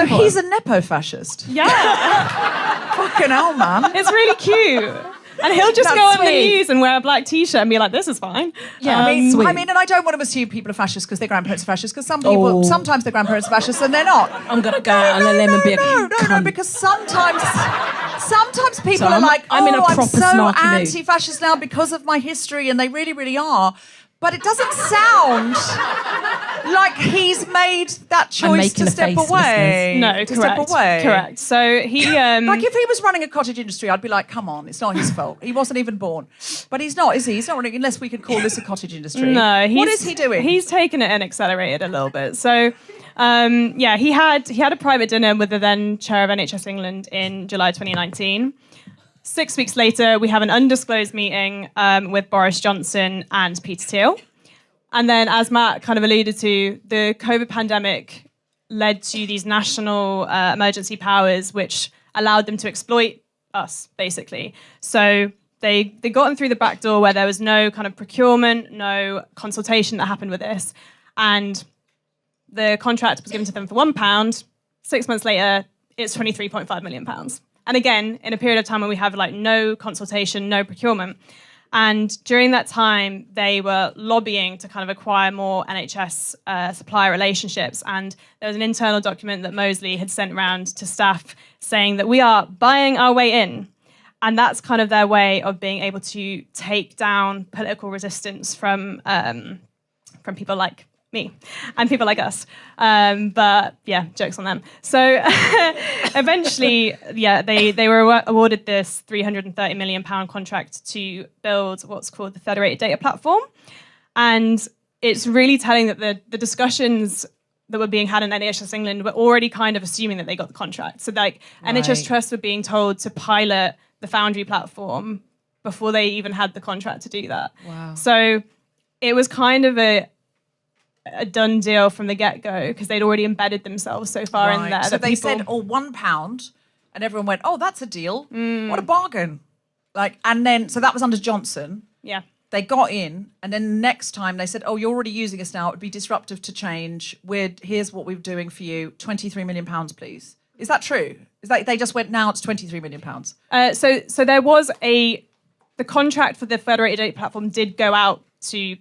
he's a nepo-fascist. Yeah, Fucking hell, man. it's really cute. And he'll just That's go on the sweet. news and wear a black t-shirt and be like, this is fine. Yeah, I mean, sweet. and I don't want to assume people are fascists because their grandparents are fascists, because some people, sometimes their grandparents are fascists and they're not. I'm going to go out on a limb and be a No, cunt. because sometimes people So are like, I'm in a proper I'm so snarky mood. anti-fascist now because of my history, and they really, really are. But it doesn't sound like he's made that choice making to a step face, away. No, to correct. step away. Correct. So he Like if he was running a cottage industry, I'd be like, come on, it's not his fault. He wasn't even born. But he's not, is he? He's not running, unless we could call this a cottage industry. No, what is he doing? He's taken it and accelerated a little bit. So, he had a private dinner with the then chair of NHS England in July 2019. 6 weeks later, we have an undisclosed meeting with Boris Johnson and Peter Thiel. And then, as Matt kind of alluded to, the COVID pandemic led to these national emergency powers, which allowed them to exploit us, basically. So they got in through the back door where there was no kind of procurement, no consultation that happened with this. And the contract was given to them for £1. 6 months later, it's £23.5 million. And again, in a period of time when we have like no consultation, no procurement. And during that time, they were lobbying to kind of acquire more NHS supplier relationships. And there was an internal document that Mosley had sent around to staff saying that we are buying our way in. And that's kind of their way of being able to take down political resistance from people like me and people like us. But yeah, jokes on them. So eventually, they were awarded this £330 million contract to build what's called the Federated Data Platform. And it's really telling that the discussions that were being had in NHS England were already kind of assuming that they got the contract. So like NHS trusts were being told to pilot the Foundry platform before they even had the contract to do that. Wow. So it was kind of a done deal from the get-go because they'd already embedded themselves so far in there. So that they people- said, £1, and everyone went, oh, that's a deal. What a bargain. And then, so that was under Johnson. Yeah. They got in, and then next time they said, oh, you're already using us now. It would be disruptive to change. Here's what we're doing for you. £23 million, please. Is that true? Is that they just went, now it's £23 million? So there was the contract for the Federated Data Platform did go out to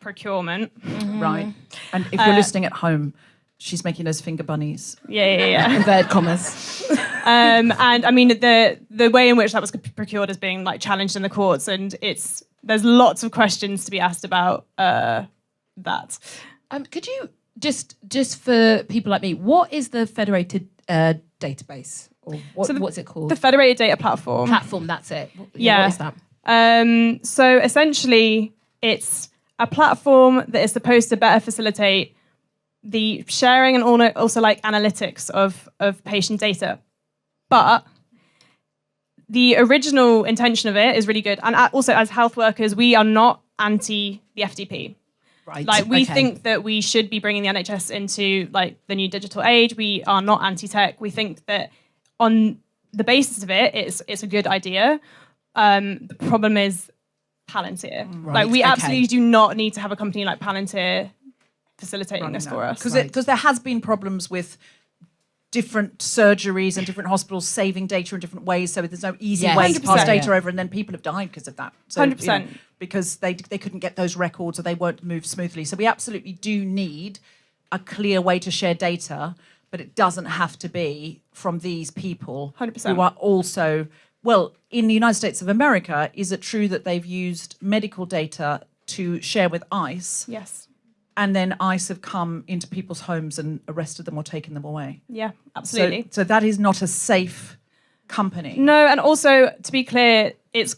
procurement. Right. And if you're listening at home, she's making those finger bunnies. Yeah. Inverted commas. And I mean, the way in which that was procured is being like challenged in the courts, and there's lots of questions to be asked about that. Could you just for people like me, what is the federated database, or what's it called? The Federated Data Platform. Platform. That's it. Yeah. What is that? So essentially, it's a platform that is supposed to better facilitate the sharing and also like analytics of patient data. But the original intention of it is really good. And also as health workers, we are not anti the FDP. Right. Like we think that we should be bringing the NHS into like the new digital age. We are not anti-tech. We think that on the basis of it, it's a good idea. The problem is Palantir. Right, Like we okay. absolutely do not need to have a company like Palantir facilitating this for us. Because there has been problems with different surgeries and different hospitals saving data in different ways, so there's no easy way to pass 100%. data over, and then people have died because of that. So, 100%. Because they couldn't get those records or they weren't moved smoothly. So we absolutely do need a clear way to share data, but it doesn't have to be from these people 100%. who are also, well, in the United States of America, is it true that they've used medical data to share with ICE? Yes. And then ICE have come into people's homes and arrested them or taken them away. Yeah, absolutely. So that is not a safe company. No, and also, to be clear, it's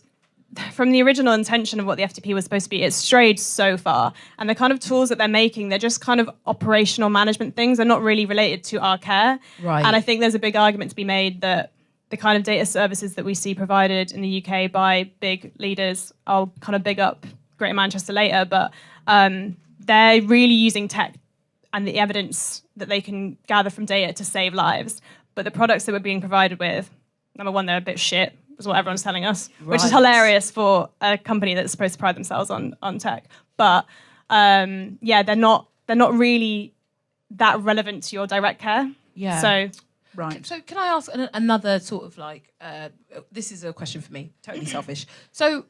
from the original intention of what the FTP was supposed to be, it's strayed so far. And the kind of tools that they're making, they're just kind of operational management things. They're not really related to our care. Right. And I think there's a big argument to be made that the kind of data services that we see provided in the UK by big leaders, I'll kind of big up Greater Manchester later, but they're really using tech and the evidence that they can gather from data to save lives. But the products that we're being provided with, number one, they're a bit shit, is what everyone's telling us, which is hilarious for a company that's supposed to pride themselves on tech. But they're not really that relevant to your direct care. Yeah. So Right. So can I ask another sort of like, this is a question for me, totally selfish. So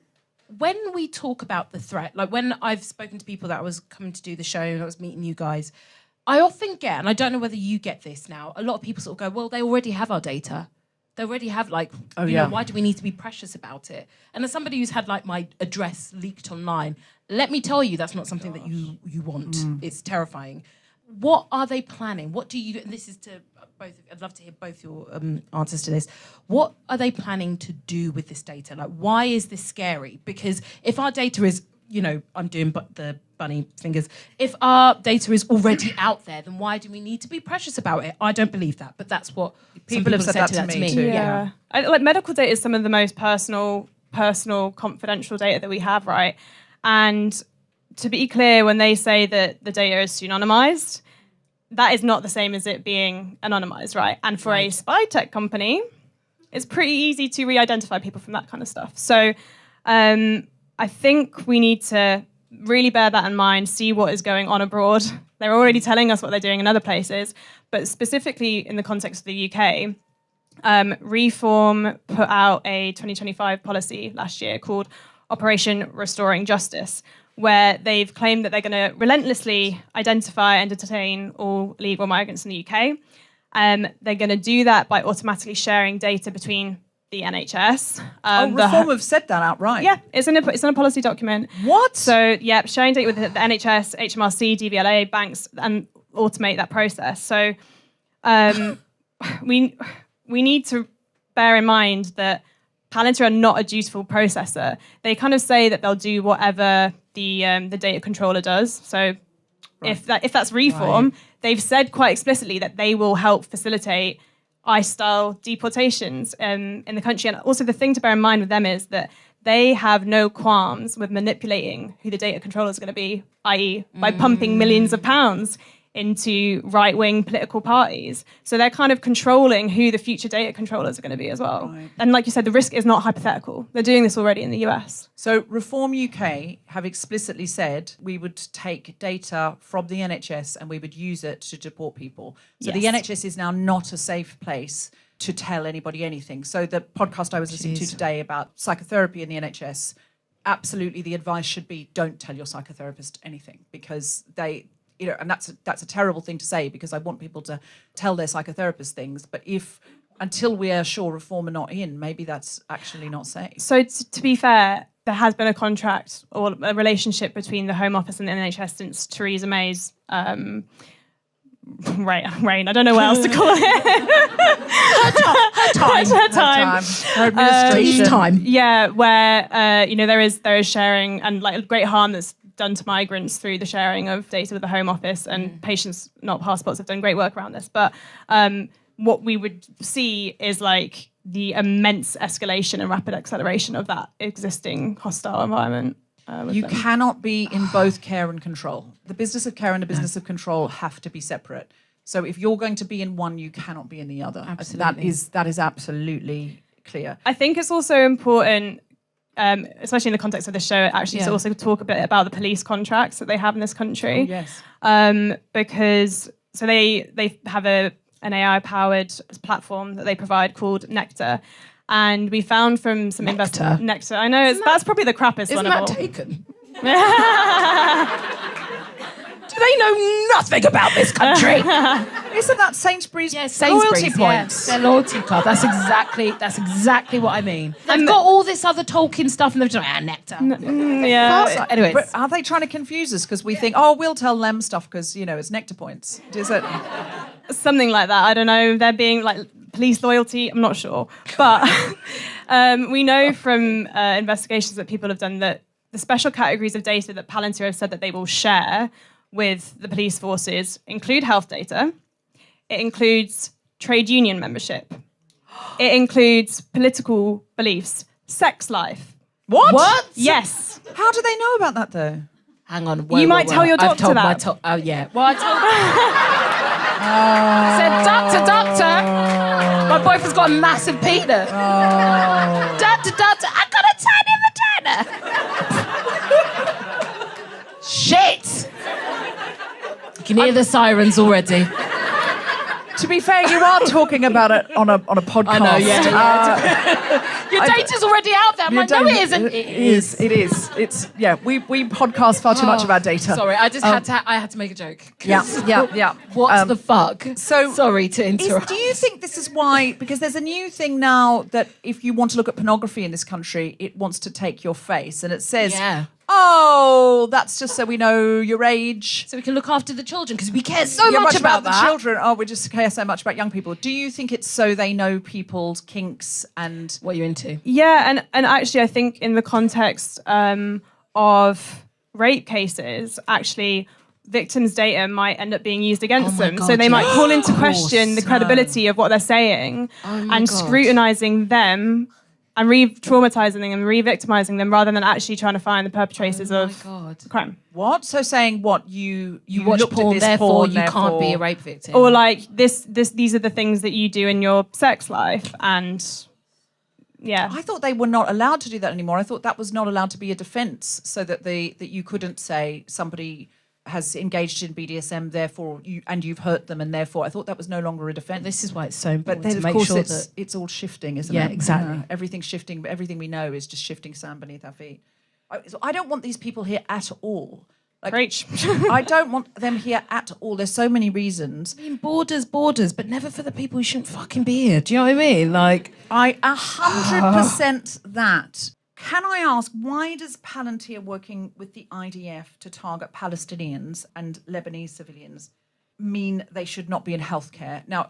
when we talk about the threat, like when I've spoken to people that was coming to do the show and I was meeting you guys, I often get, and I don't know whether you get this now, a lot of people sort of go, well, they already have our data. They already have like, you know, why do we need to be precious about it? And as somebody who's had like my address leaked online, let me tell you, that's not something that you want. It's terrifying. What are they planning? What do you do? And this is to both, I'd love to hear both your answers to this. What are they planning to do with this data? Like, why is this scary? Because if our data is, you know, I'm doing the bunny fingers. If our data is already out there, then why do we need to be precious about it? I don't believe that, but that's what People have said that to me too. yeah. Like medical data is some of the most personal, confidential data that we have, right? And to be clear, when they say that the data is pseudonymized, that is not the same as it being anonymized, right? And for a spy tech company, it's pretty easy to re-identify people from that kind of stuff. So I think we need to really bear that in mind, see what is going on abroad. They're already telling us what they're doing in other places, but specifically in the context of the UK, Reform put out a 2025 policy last year called Operation Restoring Justice, where they've claimed that they're going to relentlessly identify and detain all illegal migrants in the UK. They're going to do that by automatically sharing data between the NHS. Reform have said that outright. Yeah, it's in a policy document. What? So, yeah, sharing data with the NHS, HMRC, DVLA, banks, and automate that process. So we need to bear in mind that Palantir are not a dutiful processor. They kind of say that they'll do whatever the data controller does. So if that's Reform, they've said quite explicitly that they will help facilitate ICE-style deportations in the country. And also the thing to bear in mind with them is that they have no qualms with manipulating who the data controller is going to be, i.e. by pumping millions of pounds into right-wing political parties. So they're kind of controlling who the future data controllers are going to be as well. Right. And like you said, the risk is not hypothetical. They're doing this already in the US. So Reform UK have explicitly said we would take data from the NHS and we would use it to deport people. So the NHS is now not a safe place to tell anybody anything. So the podcast I was listening to today about psychotherapy in the NHS, absolutely the advice should be don't tell your psychotherapist anything, because they... You know, and that's a terrible thing to say, because I want people to tell their psychotherapist things. But until we are sure Reform are not in, maybe that's actually not safe. So to be fair, there has been a contract or a relationship between the Home Office and the NHS since Theresa May's reign. I don't know what else to call it. Her time. Her administration. Time. Yeah, where there is sharing and like great harm that's done to migrants through the sharing of data with the Home Office, and Patients Not Passports have done great work around this. But what we would see is like the immense escalation and rapid acceleration of that existing hostile environment. You cannot be in both care and control. The business of care and the business of control have to be separate. So if you're going to be in one, you cannot be in the other. Absolutely. That is absolutely clear. I think it's also important especially in the context of this show, actually to also talk a bit about the police contracts that they have in this country. Oh, yes. Because they have an AI-powered platform that they provide called Nectar. And we found from some investors... Nectar. I know, that's probably the crappiest one of all. Isn't that taken? Do they know nothing about this country? Isn't that Sainsbury's, Sainsbury's loyalty points? Their loyalty club. That's exactly what I mean. They've got all this other Tolkien stuff, and they're just like, nectar. Yeah. Anyways, But are they trying to confuse us? Because we think, we'll tell them stuff because, it's nectar points. Is it? Something like that. I don't know. They're being like police loyalty. I'm not sure. But we know from investigations that people have done that the special categories of data that Palantir have said that they will share with the police forces include health data. It includes trade union membership. It includes political beliefs, sex life. What? Yes. How do they know about that, though? hang on. You might tell your doctor that. Oh, yeah. Well, I told said, doctor. My boyfriend's got a massive penis. Doctor, I got a tiny vagina. Shit. You can hear the sirens already. To be fair, you are talking about it on a podcast. I know, yeah. Your data's already out there. I'm like, no, it isn't. It is. It's we podcast far too much about data. Sorry, I just had to make a joke. Yeah. What the fuck? So sorry to interrupt. Do you think this is why? Because there's a new thing now that if you want to look at pornography in this country, it wants to take your face, and it says, "Oh, that's just so we know your age, so we can look after the children because we care so much about the children. Oh, we just care so much about young people." Do you think it's so they know people's kinks and what you're into? Yeah, and actually, I think in the context of rape cases, actually, victims' data might end up being used against them. God, so they might call into question the credibility of what they're saying and scrutinizing them and re-traumatizing them and re-victimizing them rather than actually trying to find the perpetrators of the crime. What? So saying what you watch looked porn, at this therefore porn, you can't be a rape victim. Or like these are the things that you do in your sex life, and I thought they were not allowed to do that anymore. I thought that was not allowed to be a defense, so that that you couldn't say somebody has engaged in BDSM, therefore you've hurt them, and therefore I thought that was no longer a defense. This is why it's so important. But then, to of make course, sure it's all shifting, isn't it? Yeah, exactly. Everything's shifting. But everything we know is just shifting sand beneath our feet. I don't want these people here at all. Preach. I don't want them here at all. There's so many reasons. I mean, borders, but never for the people who shouldn't fucking be here. Do you know what I mean? Like, 100% that. Can I ask, why does Palantir working with the IDF to target Palestinians and Lebanese civilians mean they should not be in healthcare? Now,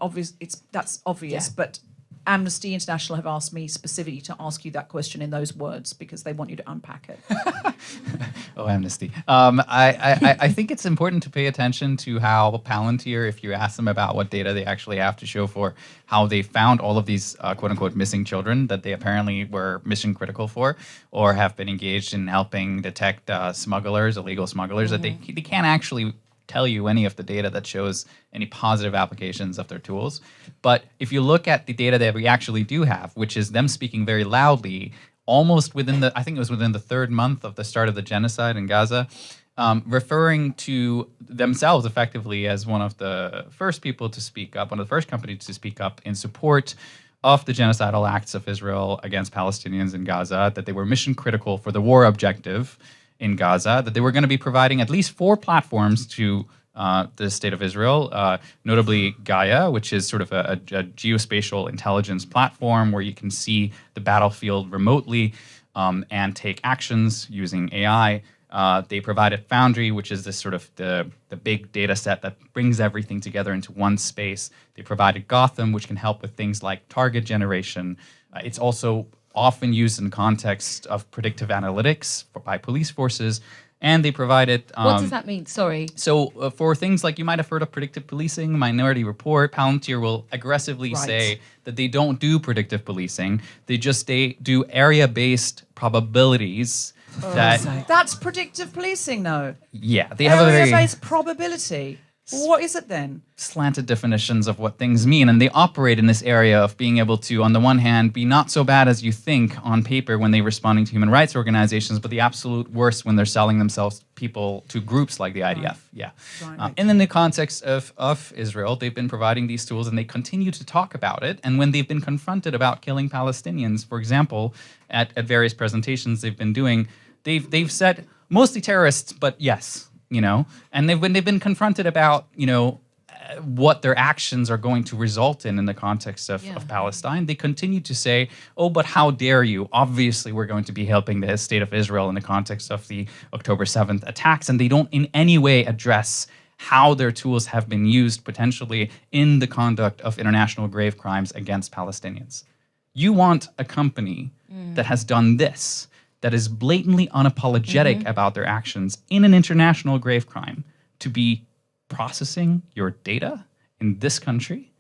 that's obvious, but Amnesty International have asked me specifically to ask you that question in those words because they want you to unpack it. Oh, Amnesty. I think it's important to pay attention to how Palantir, if you ask them about what data they actually have to show for how they found all of these quote-unquote missing children that they apparently were mission critical for or have been engaged in helping detect illegal smugglers, that they can't actually tell you any of the data that shows any positive applications of their tools. But if you look at the data that we actually do have, which is them speaking very loudly, almost within the third month of the start of the genocide in Gaza, referring to themselves effectively as one of the first people to speak up, one of the first companies to speak up in support of the genocidal acts of Israel against Palestinians in Gaza, that they were mission critical for the war objective in Gaza, that they were going to be providing at least 4 platforms to the state of Israel, notably Gaia, which is sort of a geospatial intelligence platform where you can see the battlefield remotely and take actions using AI. They provided Foundry, which is this sort of the big data set that brings everything together into one space. They provided Gotham, which can help with things like target generation. It's also often used in context of predictive analytics by police forces. And they provided... what does that mean? Sorry. So for things like, you might have heard of predictive policing, Minority Report, Palantir will aggressively say that they don't do predictive policing. They just do area-based probabilities. That's predictive policing, though. Yeah, they have a very... Area-based probability. What is it then? slanted definitions of what things mean, and they operate in this area of being able to, on the one hand, be not so bad as you think on paper when they're responding to human rights organizations, but the absolute worst when they're selling themselves people to groups like the IDF. Yeah. Right. And in the context of Israel, they've been providing these tools, and they continue to talk about it. And when they've been confronted about killing Palestinians, for example, at various presentations they've been doing, they've said mostly terrorists, but yes. And when they've been confronted about, what their actions are going to result in the context of Palestine, they continue to say, oh, but how dare you? Obviously, we're going to be helping the state of Israel in the context of the October 7th attacks. And they don't in any way address how their tools have been used potentially in the conduct of international grave crimes against Palestinians. You want a company that has done this, that is blatantly unapologetic about their actions in an international grave crime, to be processing your data in this country?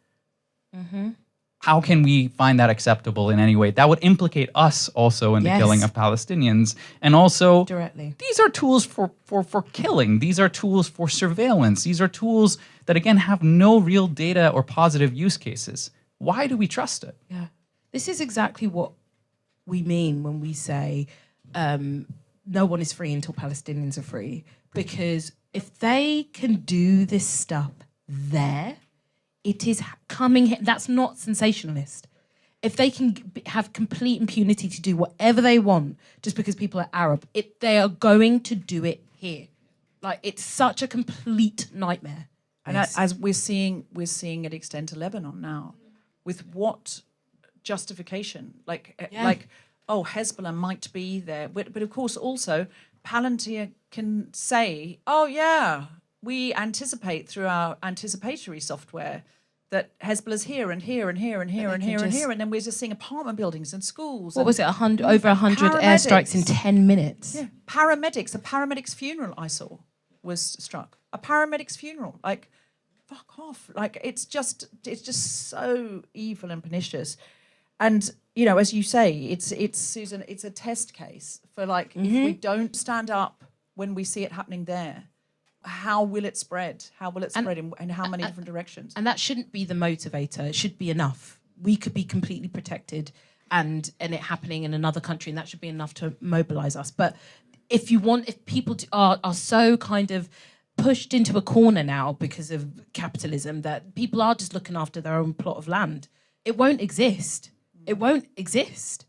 How can we find that acceptable in any way? That would implicate us also in the killing of Palestinians. And also, Directly. These are tools for killing. These are tools for surveillance. These are tools that, again, have no real data or positive use cases. Why do we trust it? Yeah. This is exactly what we mean when we say no one is free until Palestinians are free. Because if they can do this stuff there, it is coming here. That's not sensationalist. If they can have complete impunity to do whatever they want just because people are Arab, they are going to do it here. Like, it's such a complete nightmare. And as we're seeing it extend to Lebanon now, with what justification? Oh, Hezbollah might be there. But of course, also, Palantir can say, oh, yeah, we anticipate through our anticipatory software that Hezbollah's here and here and here and here and here and here. And then we're just seeing apartment buildings and schools. What was it? Over 100 airstrikes in 10 minutes. Yeah. Paramedics. A paramedic's funeral I saw was struck. A paramedic's funeral. Like, fuck off. Like, it's just so evil and pernicious. And, as you say, it's Susan, it's a test case for if we don't stand up when we see it happening there, how will it spread? How will it spread in how many different directions? And that shouldn't be the motivator. It should be enough. We could be completely protected and it happening in another country, and that should be enough to mobilize us. But if people are so kind of pushed into a corner now because of capitalism that people are just looking after their own plot of land, it won't exist. It won't exist.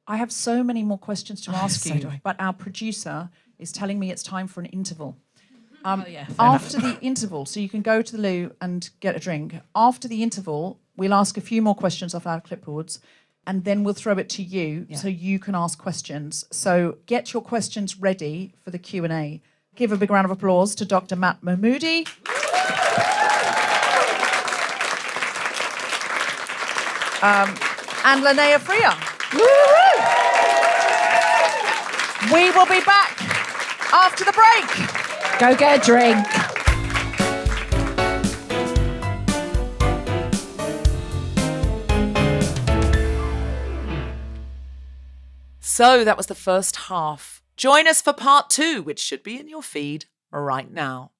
I have so many more questions to ask you, but our producer is telling me it's time for an interval. After the interval, so you can go to the loo and get a drink. After the interval, we'll ask a few more questions off our clipboards, and then we'll throw it to you so you can ask questions. So get your questions ready for the Q&A. Give a big round of applause to Dr. Mahmoudi. And Linnéa Freear. We will be back after the break. Go get a drink. So that was the first half. Join us for part 2, which should be in your feed right now.